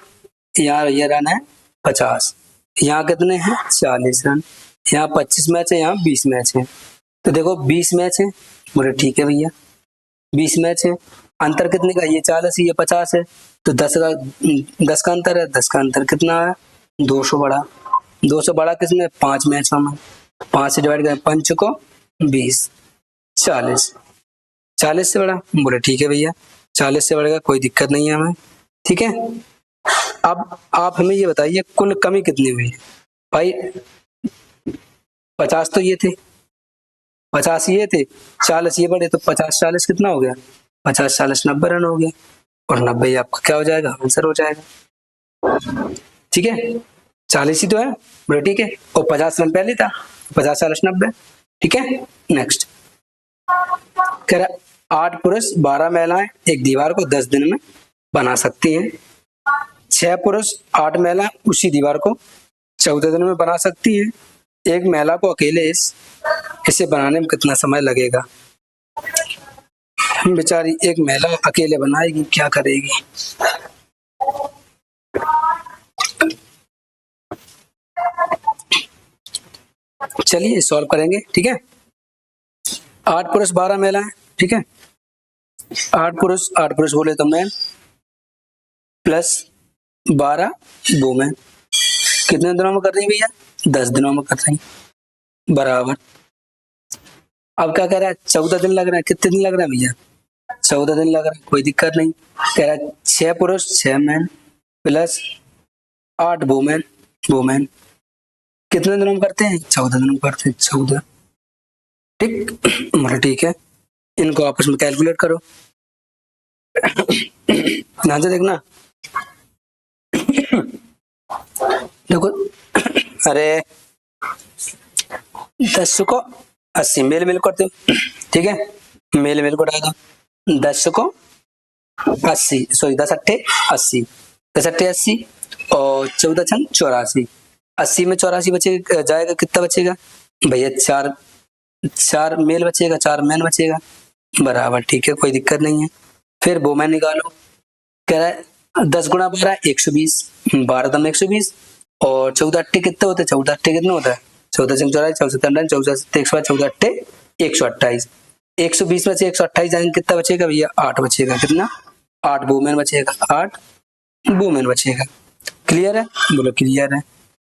यहाँ ये रन है 50, यहाँ कितने हैं? 40 रन। यहाँ 25 मैच है, यहाँ 20 मैच है, तो देखो 20 मैच है, बोले ठीक है भैया 20 मैच है। अंतर कितने का? ये 40 ये 50 है, तो 10 का अंतर है। 10 का अंतर कितना है? 200 बढ़ा। 200 बढ़ा किसमें? 5 मैचों में। 5 से डिवाइड करें, 5 को 20, 40, 40 से बढ़ा, बोले ठीक है भैया 40 से बढ़ेगा, कोई दिक्कत नहीं है हमें, ठीक है। अब आप हमें ये बताइए कुल कमी कितनी हुई है? भाई 50 तो ये थे, 50 ये थे, 40 ये बढ़े, तो 50-40 कितना हो गया? 50-40 90 रन हो गया, और 90 आपका क्या हो जाएगा? आंसर हो जाएगा, ठीक है। 40 ही तो है, बोले ठीक है, और 50 रन पहले था, 50-40 90, ठीक है। नेक्स्ट कह रहा 8 पुरुष 12 महिलाएं एक दीवार को 10 दिन में बना सकती हैं। 6 पुरुष 8 महिलाएं उसी दीवार को 14 दिन में बना सकती हैं। एक महिला को अकेले इसे बनाने में कितना समय लगेगा? बेचारी एक महिला अकेले बनाएगी, क्या करेगी? चलिए सॉल्व करेंगे, ठीक है। 8 पुरुष 12 महिलाएं, ठीक है, 8 पुरुष बोले तो मैं प्लस 12 वुमेन, कितने दिनों में कर रही भैया? 10 दिनों में कर रही, बराबर। अब क्या कह रहा है? 14 दिन लग रहा है। कितने दिन लग रहा है भैया? 14 दिन लग रहा है, कोई दिक्कत नहीं। कह रहा है 6 पुरुष 6 मैन प्लस 8 वुमेन कितने दिनों में करते हैं? 14 दिनों में करते हैं, 14, ठीक, मतलब ठीक है। इनको आपस में कैलकुलेट करो, ध्यान से देखना। देखो अरे 10 को 80 मेल मेल करते हो, ठीक है, मेल मेल को डाल दो। 10 को 80, सॉरी 10 अट्ठे 80, 10 अट्ठे 80 और 14 छंग 84। 80 में 84 बचेगा, जाएगा कितना बचेगा भैया, 4 मेल बचेगा, 4 मैन बचेगा बराबर, ठीक है, कोई दिक्कत नहीं है। फिर वो मैन निकालो, कह रहा है 10 गुणा 12 120, 12 दम 120 और 14 अट्ठे कितना होता है, 14 अट्ठे कितना होता है, 14 से 84, 14 14 14 अट्ठे 128, 120 में से 128 जाएंगे कितना बचेगा भैया, 8 बचेगा, कितना 8 वुमेन बचेगा, 8 वुमेन बचेगा। क्लियर है, बोलो क्लियर है।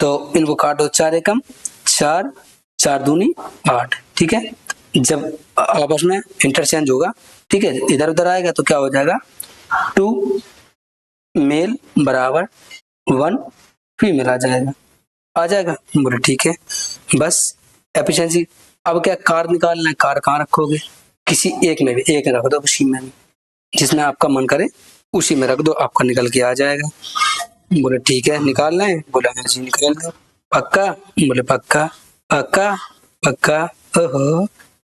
तो इनको काटो, 4 एकम 4, 4 दूनी 8, ठीक है। जब आपस में इंटरचेंज होगा, ठीक है, इधर उधर आएगा तो क्या हो जाएगा, 2 मेल बराबर 1 फीमेल आ जाएगा, बोले ठीक है। बस एफिशिएंसी। अब क्या कार निकालना है, कार कहाँ रखोगे, किसी एक में भी, एक रख दो, उसी में भी जिसमें आपका मन करे उसी में रख दो, आपका निकल के आ जाएगा। बोले ठीक है, निकालना है, बोले हाँ जी निकाल दो, पक्का, बोले पक्का पक्का पक्का, ओहो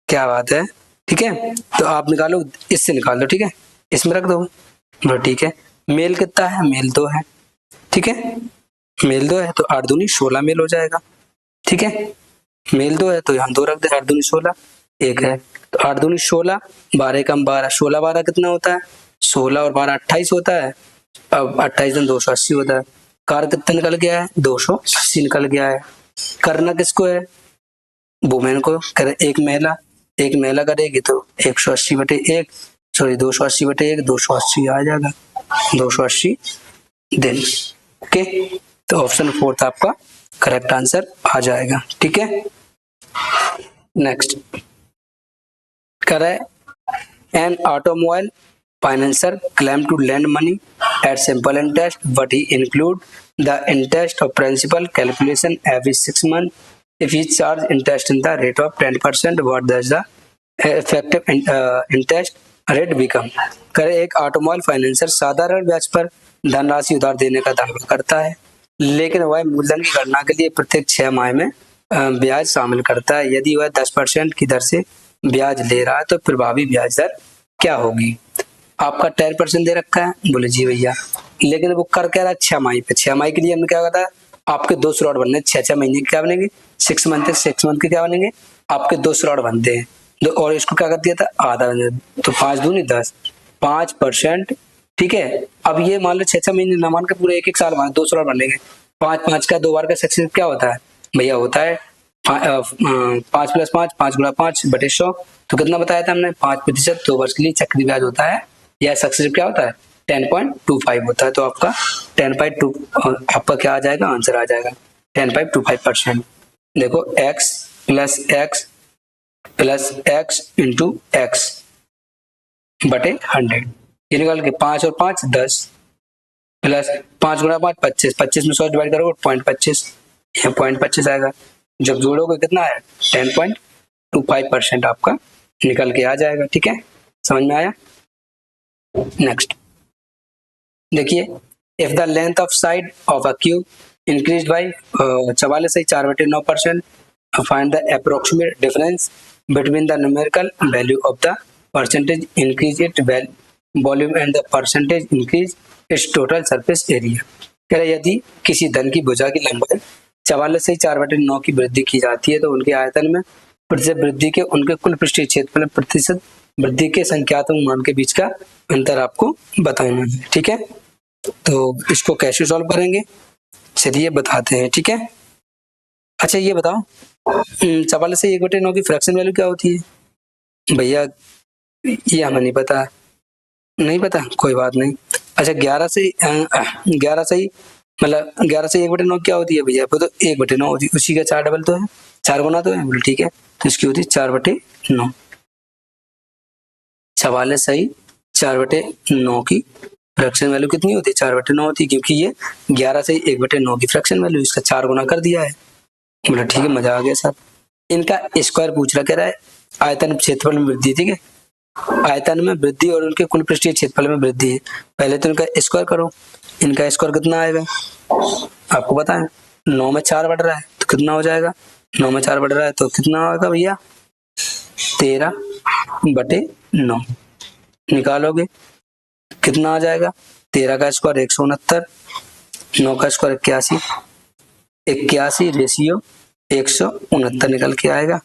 क्या बात है, ठीक है। तो आप निकालो, इससे निकाल दो, ठीक है, इसमें रख दो, बोले ठीक है। मेल कितना है, मेल 2 है, ठीक है, मेल 2 है तो 8 दूनी 16 मेल हो जाएगा, ठीक है। मेल 2 है तो यहाँ 2 रख दे, 8 दूनी 16, 1 है तो 8 दूनी 16, 12 कम 12, 16 12 कितना होता है, 16 और 12 28 होता है। अब 28 दिन 280 होता है। कार कितना निकल गया है, 280 निकल गया है। करना किसको है, वुमेन को, करे एक महिला करेगी तो 180/1, सॉरी 280/1, 280 आ जाएगा, 280 दिन, ओके। तो ऑप्शन 4 आपका करेक्ट आंसर आ जाएगा, ठीक है। नेक्स्ट करे, an automobile financer claim to lend money at simple interest, but he include the interest of principal calculation every 6 months. If he charge interest in the rate of 10%, what does the effective interest rate become? करे, एक automobile financer साधारण ब्याज पर धनराशि उधार देने का दावा करता है, लेकिन वह मूलधन की गणना के लिए प्रत्येक 6 माह में ब्याज शामिल करता है। यदि वह 10% की दर से ब्याज ले रहा है तो प्रभावी ब्याज दर क्या होगी। आपका 10% दे रखा है, बोले जी भैया, लेकिन वो कर क्या रहा है, 6 माह पे, 6 माह के लिए हमने क्या कहता है, आपके 2 स्लॉट बनने, 6 महीने के क्या बनेंगे, 6 मंथ के क्या बनेंगे, आपके 2 स्लॉट बनते हैं, और इसको क्या कर दिया था, आधा, तो 5 दूनी 10, 5%, ठीक है। अब ये मान लो 6 महीने ना मान के पूरे एक साल मान 2 स्लॉट बनेंगे, 5 का 2 बार का सक्सेस क्या होता है भैया, होता है 5 + 5, 5 × 5/100, तो कितना बताया था हमने, 5% 2 वर्ष के लिए चक्री ब्याज होता है, या सक्सेस क्या होता है 10.25 होता है। तो आपका 10.2 आपका क्या आ जाएगा, आंसर आ जाएगा 10.25%। देखो x + x + x × x बटे 100, ये निकाल के 5 और 5 10 प्लस 5 × 5 25, 25 में 100 डिवाइड करोगे 0.25, ये 0.25 आएगा। जब जोड़ोगे कितना है 10.25% आपका निकल के आ जाएगा, ठीक है, समझ में आया। नेक्स्ट देखिए, if the length of side of a cube increase by 44.4/9%, find the approximate difference between the numerical value of the percentage increase it volume and the percentage increase its total surface area. कह रहे यदि किसी धन की भुजा की लंबाई 44/4/9 की वृद्धि की जाती है तो उनके आयतन में प्रतिशत वृद्धि के उनके कुल पृष्ठीय क्षेत्रफल प्रतिशत वृद्धि के संख्यात्मक मान के बीच का अंतर आपको बताना है, ठीक है। तो इसको कैसे सॉल्व करेंगे, चलिए बताते हैं, ठीक है। अच्छा ये बताओ, 44 से 1/9 की फ्रैक्शन वैल्यू क्या होती है भैया, ये हमें नहीं पता, कोई बात नहीं। अच्छा 11 से मतलब 11 से 1/9 क्या होती है भैया, वो तो 1/9 होती है, उसी का 4 डबल तो है, 4 गुना तो है, बोले ठीक है, तो इसकी होती है 4/9। 44 सही 4/9 की फ्रैक्शन वैल्यू कितनी होती है, 4/9 होती है, क्योंकि ये 11 से 1/9 की फ्रैक्शन वैल्यू, इसका 4 गुना कर दिया है। बोला ठीक है, मजा आ गया सर। इनका स्क्वायर पूछ रहा, कह रहा है आयतन क्षेत्रफल में वृद्धि, ठीक है, आयतन में वृद्धि और उनके कुल पृष्ठीय क्षेत्रफल में वृद्धि है। पहले तो इनका स्क्वायर करो, इनका स्क्वायर कितना आएगा आपको पता है, 9 में 4 बढ़ रहा है तो कितना हो जाएगा, 9 में 4 बढ़ रहा है तो कितना होगा भैया 13/9 निकालोगे कितना आ जाएगा, 13 का स्क्वायर 169, 9 का स्क्वायर 81, 81 रेशियो 169 निकल के आएगा।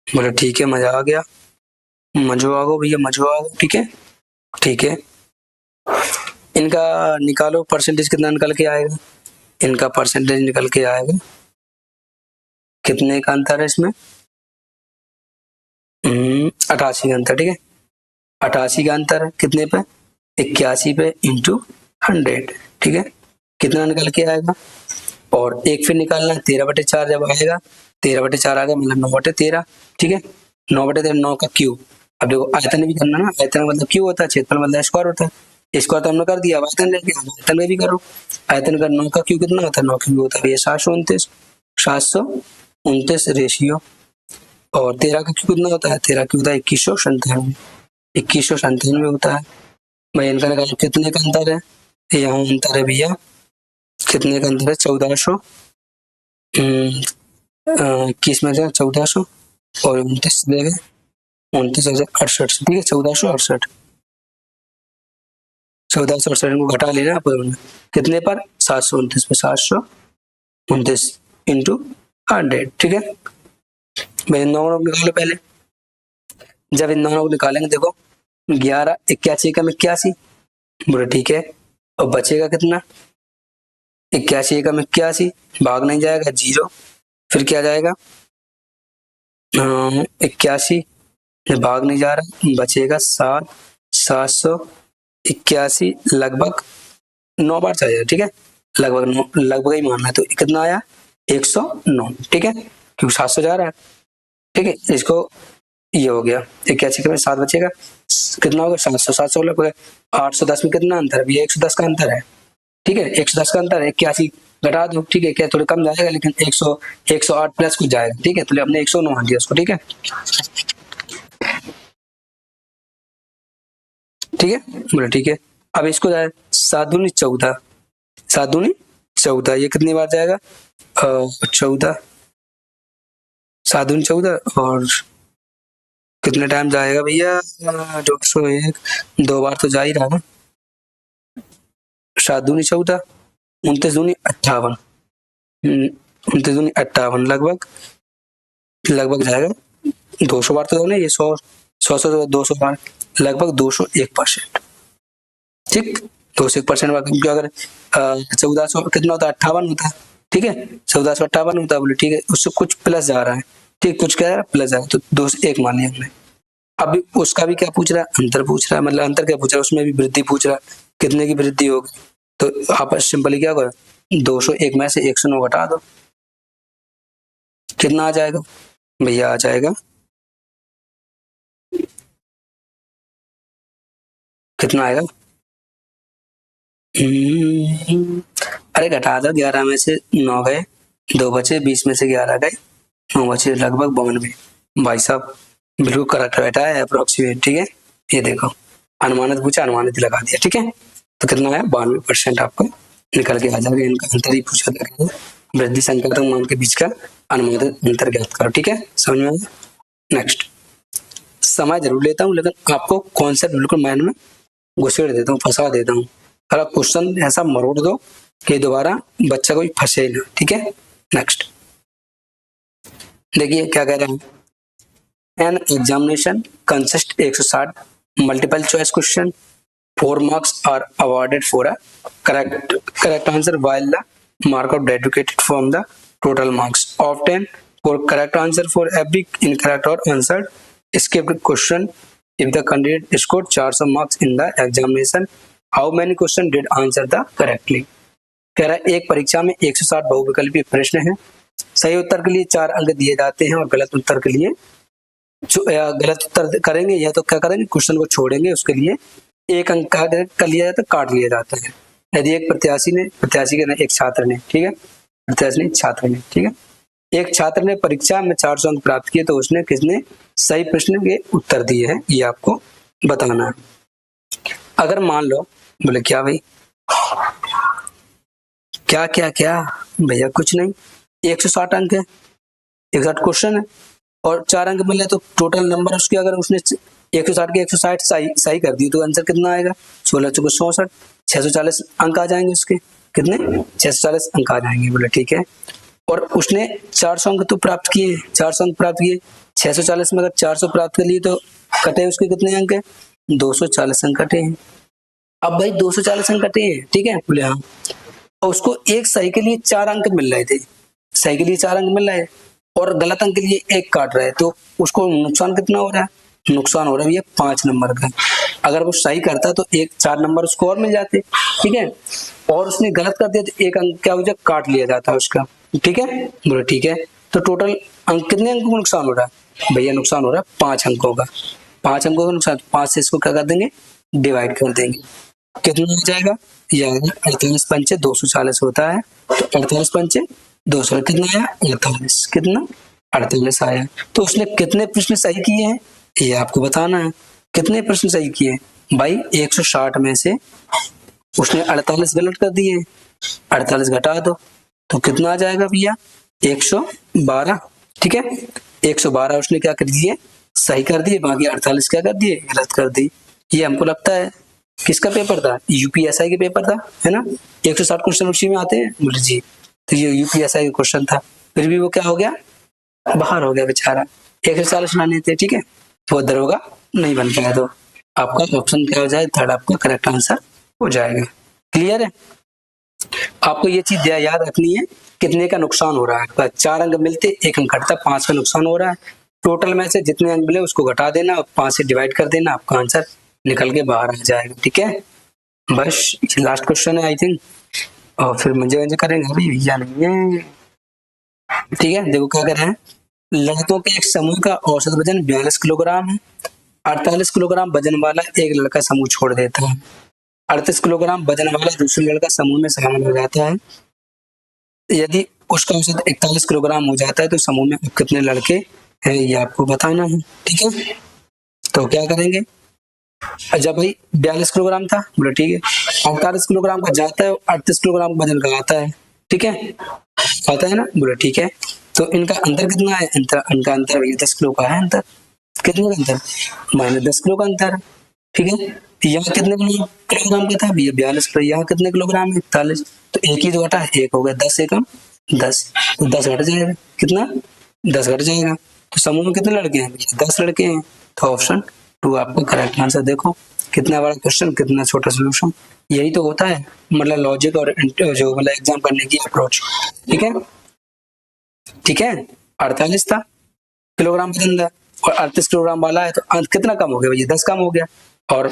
बोले ठीक है, मजा आ गया, मजो आ गो भैया, मजो आ गो। ठीक है, ठीक है, इनका निकालो परसेंटेज कितना निकल के आएगा, इनका परसेंटेज निकल के आएगा कितने का अंतर है इसमें, 88 का अंतर। ठीक है, 88 का अंतर है कितने पे, 81 पे इंटू 100। ठीक है, कितना निकल के आएगा, और एक फिर निकालना है 13/4 जब आएगा, 13/4 आ गया मतलब 9/13। ठीक है, 9/13 9 का क्यूब। अब देखो आयतन भी करना ना, आयतन मतलब क्यूब होता है, क्षेत्रफल मतलब स्क्वायर होता है, स्क्वायर तो हमने कर दिया, अब आयतन लेके आयतन में भी करो। आयतन का 9 का क्यूब कितना होता है, 9 क्यूब होता है 729 रेशियो, और 13 का क्यूब कितना होता है, 13 क्यूब होता है 2197 होता है। भाई इनका निकालो कितने का अंतर है, यहाँ अंतर है भैया कितने का अंतर है, 1400 21 में से 1400 और 29 दे गए 29,068। ठीक है, 1468 को घटा लेना कितने पर, 729 पे 729 इंटू 100। ठीक है भाई, इन दोनों को निकालो पहले। जब इन दोनों को निकालेंगे देखो 11 81 का 81, बोले ठीक है, और बचेगा कितना, 81 का 81 भाग नहीं जाएगा 0, फिर क्या जाएगा 81 भाग नहीं जा रहा, बचेगा 781 लगभग 9 बार चलेगा। ठीक है, लगभग ही मानना है, तो कितना आया 109। ठीक है, क्योंकि 700 जा रहा है। ठीक है, इसको ये हो गया 81 में 7 बचेगा कितना होगा 700 लगभग 810 में कितना अंतर है, ये 110 का अंतर है। ठीक है, 110 का अंतर है, 81 घटा दो। ठीक है, क्या थोड़ा कम जाएगा लेकिन 108 प्लस कुछ जाएगा। ठीक है, तो हमने 109 मान दिया उसको। ठीक है, ठीक है, बोले ठीक है। अब इसको जाए 7 दूनी 14, 7 दूनी 14, ये कितनी बार जाएगा 14, 7 दूनी 14 और कितने टाइम जाएगा भैया 201, 2 बार तो जा ही रहा ना, 7 दूनी 14, 29 दूनी 58, 29 दूनी 58 लगभग जाएगा 200 बार तो नहीं, ये 100 200 बार लगभग 201%। ठीक, 201% क्योंकि अगर 1400 कितना होता है 58 होता है। ठीक है, 1458 होता है, बोले ठीक है, उससे कुछ प्लस जा रहा है। ठीक, कुछ क्या है प्लस जा रहा है, तो 201 मान लिया हमने। अभी उसका भी क्या पूछ रहा है, अंतर पूछ रहा है, मतलब अंतर क्या पूछ रहा है, उसमें भी वृद्धि पूछ रहा है, कितने की वृद्धि होगी, तो आप सिंपली क्या करो 201 में से 109 घटा दो, कितना आ जाएगा भैया, आ जाएगा कितना आएगा, अरे घटा दो, 11 में से 9 गए, 2 बचे, 20 में से 11 गए, 9 बचे, लगभग 92। भाई साहब बिल्कुल करेक्ट बैठा है, अप्रोक्सीमेट। ठीक है, ये देखो अनुमानित पूछा, अनुमानित लगा दिया। ठीक है, तो कितना आया 92% आपको निकल के आ जाएगा। इनका अंतर ही पूछा था, वृद्धि संख्या तो मान के बीच का अनुमानित अंतर ज्ञात करो। ठीक है, समझ में आया। नेक्स्ट, समय जरूर लेता हूँ लेकिन आपको कॉन्सेप्ट बिल्कुल माइंड में घुसेड़ देता हूँ, फंसा देता हूँ। अगर क्वेश्चन ऐसा मरोड़ दो कि दोबारा बच्चा कोई फंसे ना। ठीक है, नेक्स्ट देखिए क्या कह रहे हैं, an examination consist 160 multiple choice question, 4 marks are awarded for a correct answer while the mark out deducted from the total marks of 10 for correct answer for every incorrect or answered skipped question. If the candidate scored 400 marks in the examination, how many question did answer the correctly? कह रहा है एक परीक्षा में 160 बहुविकल्पीय प्रश्न है, सही उत्तर के लिए 4 अंक दिए जाते हैं और गलत उत्तर के लिए गलत उत्तर करेंगे या तो क्या करेंगे क्वेश्चन को छोड़ेंगे, उसके लिए 1 अंक कर लिया जाता है, काट लिया जाता है। यदि एक प्रत्याशी के एक छात्र ने, ठीक है, प्रत्याशी ने छात्र ने, ठीक है, एक छात्र ने परीक्षा में 400 अंक प्राप्त किए तो उसने किसने सही प्रश्न के उत्तर दिए हैं, ये आपको बताना है। अगर मान लो, बोले क्या भाई क्या क्या क्या भैया कुछ नहीं, 160 अंक है, 160 क्वेश्चन है और 4 अंक मिले तो टोटल नंबर उसके अगर उसने 160 के 160 सही कर दी तो आंसर कितना आएगा 16 चौको 64, 640 अंक आ जाएंगे उसके, कितने 640 अंक आ जाएंगे। बोले ठीक है। और उसने 400 अंक तो प्राप्त किए, 400 अंक प्राप्त किए, 640 में अगर 400 प्राप्त कर लिए तो कटे उसके कितने अंक है 240 अंक कटे हैं। अब भाई 240 अंक कटे हैं, ठीक है, बोले हाँ। और उसको एक सही के लिए 4 अंक मिल रहे थे, सही के लिए 4 अंक मिल रहे हैं और गलत अंक के लिए 1 काट रहे हैं, तो उसको नुकसान कितना हो रहा है, नुकसान हो रहा है ये 5 नंबर का। अगर वो सही करता तो 4 नंबर उसको और मिल जाते, ठीक है। और उसने गलत कर दिया तो 1 अंक क्या हो जाए काट लिया जाता उसका, ठीक है। बोले ठीक है। तो टोटल अंक कितने अंकों का नुकसान हो रहा है भैया, नुकसान हो रहा है 5 अंकों का, 5 अंकों का नुकसान। 5 से इसको क्या कर देंगे डिवाइड कर देंगे, कितना हो जाएगा ये 48 पंचे 240 होता है, तो 48 पंचे 200 कितना आया 48, कितना 48 आया। तो उसने कितने प्रश्न सही किए हैं ये आपको बताना है, कितने प्रश्न सही किए भाई 160 में से उसने 48 गलत कर दिए, 48 घटा दो तो कितना आ जाएगा भैया 112, ठीक है। 112 उसने क्या कर दिए सही कर दिए, बाकी 48 क्या कर दिए गलत कर दी। ये हमको लगता है किसका पेपर था, यूपीएसआई के पेपर था, है ना। 160 क्वेश्चन उसी में आते हैं, बोले जी। तो ये यूपीएसआई का क्वेश्चन था, फिर भी वो क्या हो गया बाहर हो गया बेचारा, 140 लाने थे, ठीक है। तो वो दरोगा नहीं बन पाया, तो आपका ऑप्शन क्या हो जाए थर्ड आपका करेक्ट आंसर हो जाएगा। क्लियर है। आपको ये चीज याद रखनी है कितने का नुकसान हो रहा है, 4 अंक मिलते 1 अंक घटता, 5 का नुकसान हो रहा है। टोटल में से जितने अंक मिले उसको घटा देना और 5 से डिवाइड कर देना, आपका आंसर निकल के बाहर आ जाएगा, ठीक है। बस लास्ट क्वेश्चन है आई थिंक, और फिर मजे करेंगे, अभी भैया नहीं है, ठीक है। देखो क्या कर रहे हैं, लड़कों के एक समूह का औसत वजन 42 किलोग्राम है, 48 किलोग्राम वजन वाला एक लड़का समूह छोड़ देता है, 38 किलोग्राम वजन वाला दूसरे लड़का समूह में शामिल हो जाता है। यदि उसका औसत 41 किलोग्राम हो जाता है तो समूह में कितने लड़के हैं ये आपको बताना है, ठीक है। तो क्या करेंगे, जब भाई 42 किलोग्राम था, बोले ठीक है, 48 किलोग्राम का जाता है और 38 किलोग्राम वजन का आता है, ठीक है, आता है ना, बोले ठीक है। तो इनका अंतर कितना है, इनका अंतर भैया 10 किलो का है अंतर, कितने का अंतर -10 किलो का अंतर है, ठीक है। यहाँ कितने किलोग्राम का था भैया 42 किलो, यहाँ कितने किलोग्राम है 41, तो एक ही तो घटा 1 हो गया, 10 एकम 10, तो 10 घट जाएगा, कितना 10 घट जाएगा। तो समूह में कितने लड़के हैं भैया 10 लड़के हैं, तो ऑप्शन 2 आपका करेक्ट आंसर। देखो कितना बड़ा क्वेश्चन कितना छोटा सोल्यूशन, यही तो होता है मतलब लॉजिक और जो मतलब एग्जाम करने की अप्रोच, ठीक है, ठीक है। 48 था किलोग्राम वजन था और 38 किलोग्राम वाला है, तो अंत कितना कम हो गया भैया 10 कम हो गया, और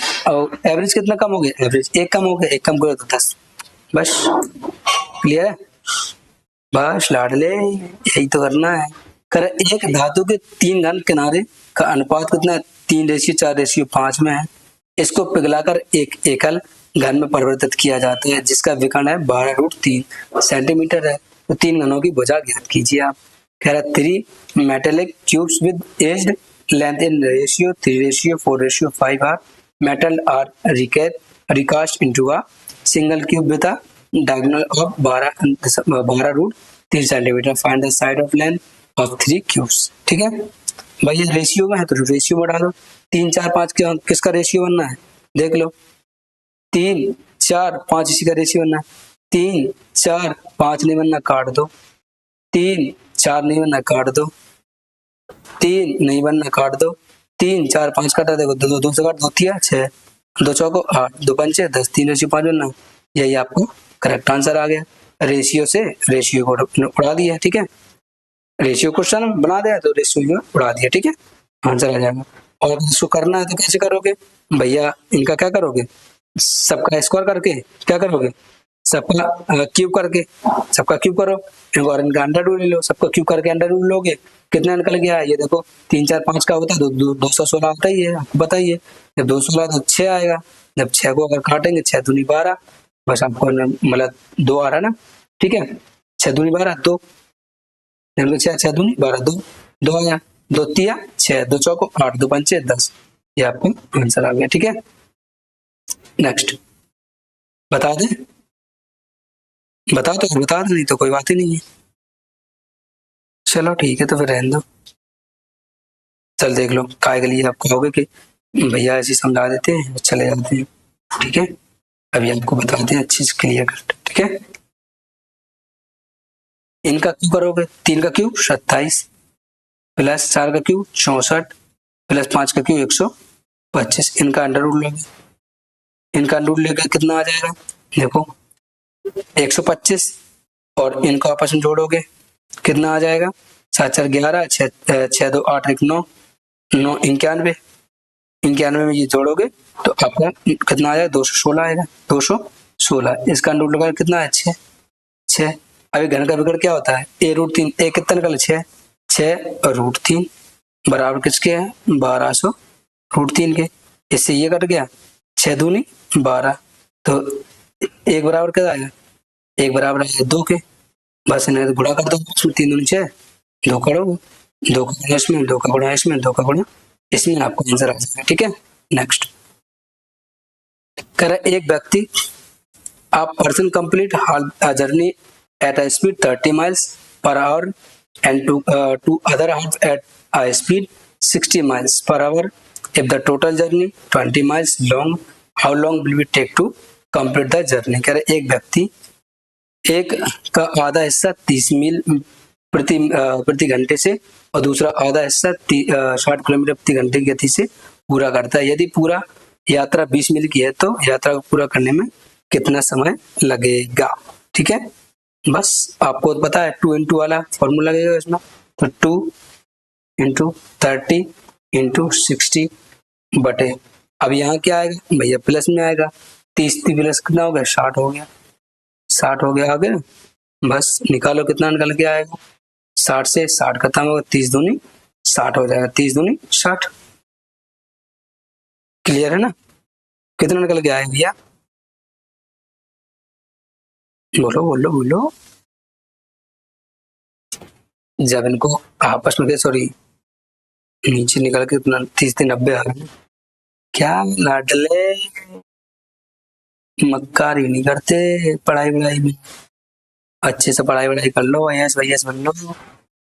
एवरेज कितना कम हो गया, एवरेज 1 कम हो गया, 1 कम करो तो 10, बस क्लियर है। बस लाडले यही तो करना है। कर एक धातु के 3 घन किनारे का अनुपात कितना 3:4:5 में है, इसको पिघलाकर एक एकल घन में परिवर्तित किया जाता है जिसका विकर्ण है 12√3 सेंटीमीटर है। तो 3 घनों की भुजा ज्ञात कीजिए आप। कह रहा 3 metallic cubes with edged length in ratio 3:4:5 are metal are recast into a single cube with a diagonal of 12√3 centimetre. Find the side of length of 3 cubes, ठीक है भाई। ये रेशियो में है तो रेशियो में डालो, 3 4 5 किसका रेशियो बनना है देख लो, 3 4 5 इसी का रेशियो बनना है, 3 4 5 नहीं बनना काट दो, 3 4 नहीं बनना काट दो, 3 नहीं बनना काट दो, 3 4 5 काटा, देखो 2 2 से काट 2 3 6, 2 चौको 8, 2 पंचे 10, 3:5 बनना, यही आपको करेक्ट आंसर आ गया। रेशियो से रेशियो को उड़ा दिया, ठीक है, रेशियो क्वेश्चन बना दिया तो रेशियो उड़ा दिया, ठीक है, आंसर आ जाएगा। और इसको करना है तो कैसे करोगे भैया, इनका क्या करोगे, सबका स्क्वायर करके क्या करोगे, सबका क्यूब करके, सबका क्यूब करो और इनका अंडर रूट ले लो, सबका क्यूब करके अंडर रूट लोगे, कितना निकल गया है ये देखो, 3 4 5 का होता है 216 होता ही है, आपको बताइए, जब 216 तो 6 आएगा, जब 6 को अगर काटेंगे 6 दूनी 12, बस आपको मतलब 2 आ रहा है ना, ठीक है, 6 दूनी 12 2, 6 दूनी 12 2 2 आया, 2 3 6, 2 चौको 8, 2 पंचे 10, ये आपको आंसर आ गया, ठीक है। नेक्स्ट बता दें, बता तो बता दो, नहीं तो कोई बात ही नहीं है। चलो ठीक है, तो फिर रहने दो। चल देख लो, काय के लिए आप कहोगे कि भैया ऐसे समझा देते हैं, चले जाते हैं। ठीक है, अभी आपको बताते हैं अच्छे से क्लियर कट। ठीक है, इनका क्यों करोगे, 3 का क्यूब 27 प्लस 4 का क्यूब 64 प्लस 5 का क्यूब 125, इनका अंडर रूट लोगे। इनका अंडर रूट लेकर कितना आ जाएगा, देखो 125, और इनको आपस में जोड़ोगे कितना आ जाएगा, 4 4 11, 6 2 8 1 9, 9 91, 91 में ये जोड़ोगे तो आपका कितना आ जाएगा, 216 आएगा, 216। इसका अंडर रूट लगाकर कितना है, 6 6। अभी घन का विकर्ण क्या होता है, a रूट 3, a कितना निकल 6 6 और रूट 3 बराबर किसके है, 1200 रूट 3 के। इससे ये कट गया, 6 दूनी 12, तो एक बराबर क्या आएगा, एक बराबर आएगा 2 के। बस इन्हें गुणा कर दो, 3 दूनी 6, 2 करोगे, 2 का गुणा इसमें, 2 का गुणा इसमें, 2 का गुणा इसमें, आपको आंसर आ जाएगा। ठीक है, नेक्स्ट कह रहा है, एक व्यक्ति a person complete a journey at a speed 30 miles per hour and to other half at a speed 60 miles per hour. If the total journey 20 miles long, how long will it take to complete the journey? कह रहे एक व्यक्ति एक का आधा हिस्सा 30 मील प्रति घंटे से और दूसरा आधा हिस्सा 60 किलोमीटर प्रति घंटे की गति से पूरा करता है। यदि पूरा यात्रा 20 मील की है तो यात्रा को पूरा करने में कितना समय लगेगा। ठीक है, बस आपको पता है 2 इंटू वाला फॉर्मूला लगेगा इसमें, तो 2 इंटू 30 इंटू 60 बटे, अब यहाँ क्या आएगा भैया, प्लस में आएगा, 30 प्लस कितना हो गया, 60 हो गया, 60 हो गया, आ गया। बस निकालो कितना निकल के आएगा, 60 से 60 खत्म होगा, 30 दूनी 60 हो जाएगा, 30 दूनी 60। क्लियर है ना, कितना निकल के आएगा भैया, बोलो बोलो बोलो। जब इनको आपस में, सॉरी नीचे निकल के इतना 30 90 आ गए। क्या लाडले मक्कारी नहीं करते पढ़ाई वढ़ाई में, अच्छे से पढ़ाई वढ़ाई कर लो, आईएएस वाईएएस बन लो।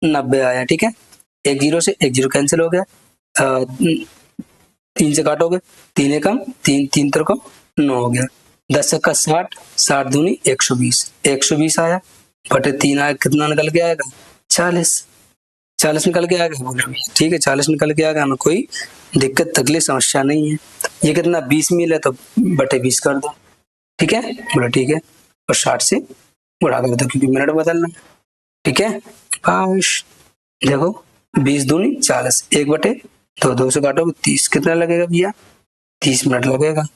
90 आया, ठीक है, एक जीरो से एक जीरो कैंसिल हो गया, 3 से काटोगे, 3 एकम 3, 3 त्रिकम 9 हो गया, 10 का 60, 60 दूनी 120, 120 आया बटे 3 आया, कितना निकल के आएगा, 40, 40 निकल के आएगा। बोले ठीक है, 40 निकल के आएगा, हमें कोई दिक्कत तकलीफ समस्या नहीं है। ये कितना 20 मील है तो बटे 20 कर दो, ठीक है, बोले ठीक है, और 60 से बढ़ा कर दो क्योंकि मिनट बदलना, ठीक है। बस देखो 20 दूनी 40, 1 बटे 2, 2 से काटोगे 30, कितना लगेगा भैया, 30 मिनट लगेगा।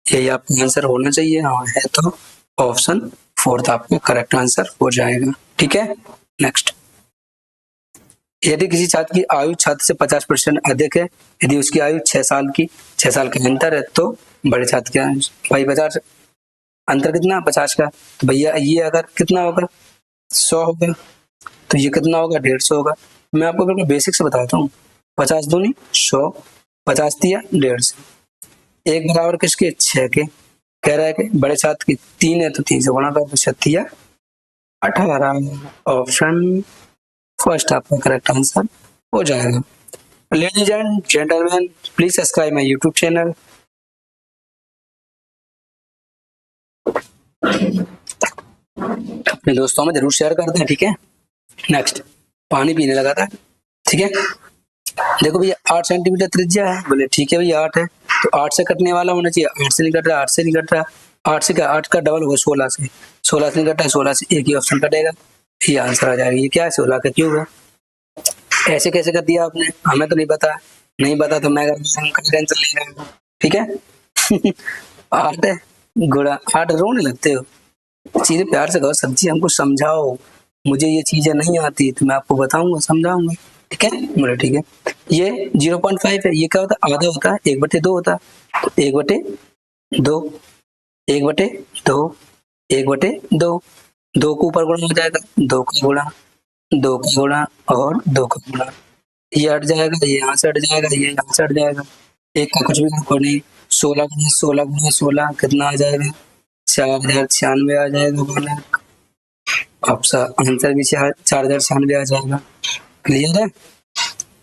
यही आपका आंसर होना चाहिए, हाँ है तो ऑप्शन 4 आपका करेक्ट आंसर हो जाएगा। ठीक है, नेक्स्ट, यदि किसी छात्र की आयु छात्र से 50% अधिक है, यदि उसकी आयु 6 साल की 6 साल का अंतर है, तो बड़े छात्र का भाई 50 अंतर कितना 50 का, तो भैया ये अगर कितना होगा 100 होगा, तो ये कितना होगा 150 होगा। मैं आपको बिल्कुल बेसिक से बताता हूँ, 50 दूनी 100, 50 दिया 150, एक बराबर किसके 6 के, कह रहा है कि बड़े छात्र की 3 है तो 3 से गुणा कर, 36 18, ऑप्शन फर्स्ट आपका करेक्ट आंसर हो जाएगा। Ladies and gentleman, please subscribe my YouTube channel. अपने दोस्तों में जरूर शेयर करते हैं, ठीक है। नेक्स्ट, पानी पीने लगा था, ठीक है। देखो भैया 8 सेंटीमीटर त्रिज्या है, बोले ठीक है भैया 8 है, तो 8 से कटने वाला होना चाहिए, 8 से नहीं कट रहा, 8 से नहीं कट रहा, 8 से क्या, 8 का डबल होगा 16 से, 16 से नहीं कटा है, 16 से एक ही ऑप्शन कटेगा, ये आंसर आ जाएगा। ये क्या है, 16 का क्यूब है। ऐसे कैसे कर दिया आपने, हमें तो नहीं पता, नहीं पता तो मैं कैंसिल ले रहा हूँ, ठीक है। 8 है गुणा 8, रोने लगते हो, सीधे प्यार से कहो सब्जी हमको समझाओ, मुझे ये चीजें नहीं आती तो मैं आपको बताऊंगा समझाऊंगा, ठीक है। बोले ठीक है, ये 0.5 है, ये क्या होता है, आधा होता है, 1/2 होता है, तो 1/2, 1/2, 1/2, 2 को ऊपर गुणा हो जाएगा, 2 का गुणा, 2 का गुणा और 2 का गुणा, ये हट जाएगा, ये यहाँ से हट जाएगा, ये यहाँ से हट जाएगा, एक का कुछ भी नहीं, 16 गुणा 16 गुणा 16 कितना आ जाएगा, 4096 आ जाएगा, 1 लाख ऑप्शन आंसर भी 4096 आ जाएगा। क्लियर है?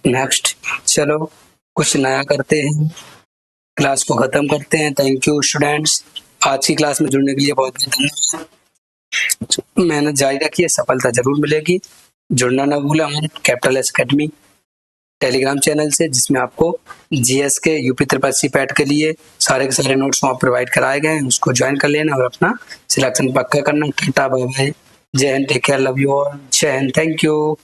नेक्स्ट चलो कुछ नया करते हैं, क्लास को खत्म करते हैं। थैंक यू स्टूडेंट्स, आज की क्लास में जुड़ने के लिए बहुत बहुत धन्यवाद। मेहनत जारी रखिए, सफलता जरूर मिलेगी। जुड़ना ना भूलें हमारे capital S academy Telegram channel से, जिसमें आपको जीएस के यूपी ट्रिपल सी पैट के लिए सारे के सारे नोट्स वहाँ प्रोवाइड कराए गए हैं, उसको ज्वाइन कर लेना और अपना सिलेक्शन पक्का करना। टाटा बाय बाय, जय हिंद, take care, love you all, जय हिंद, थैंक यू।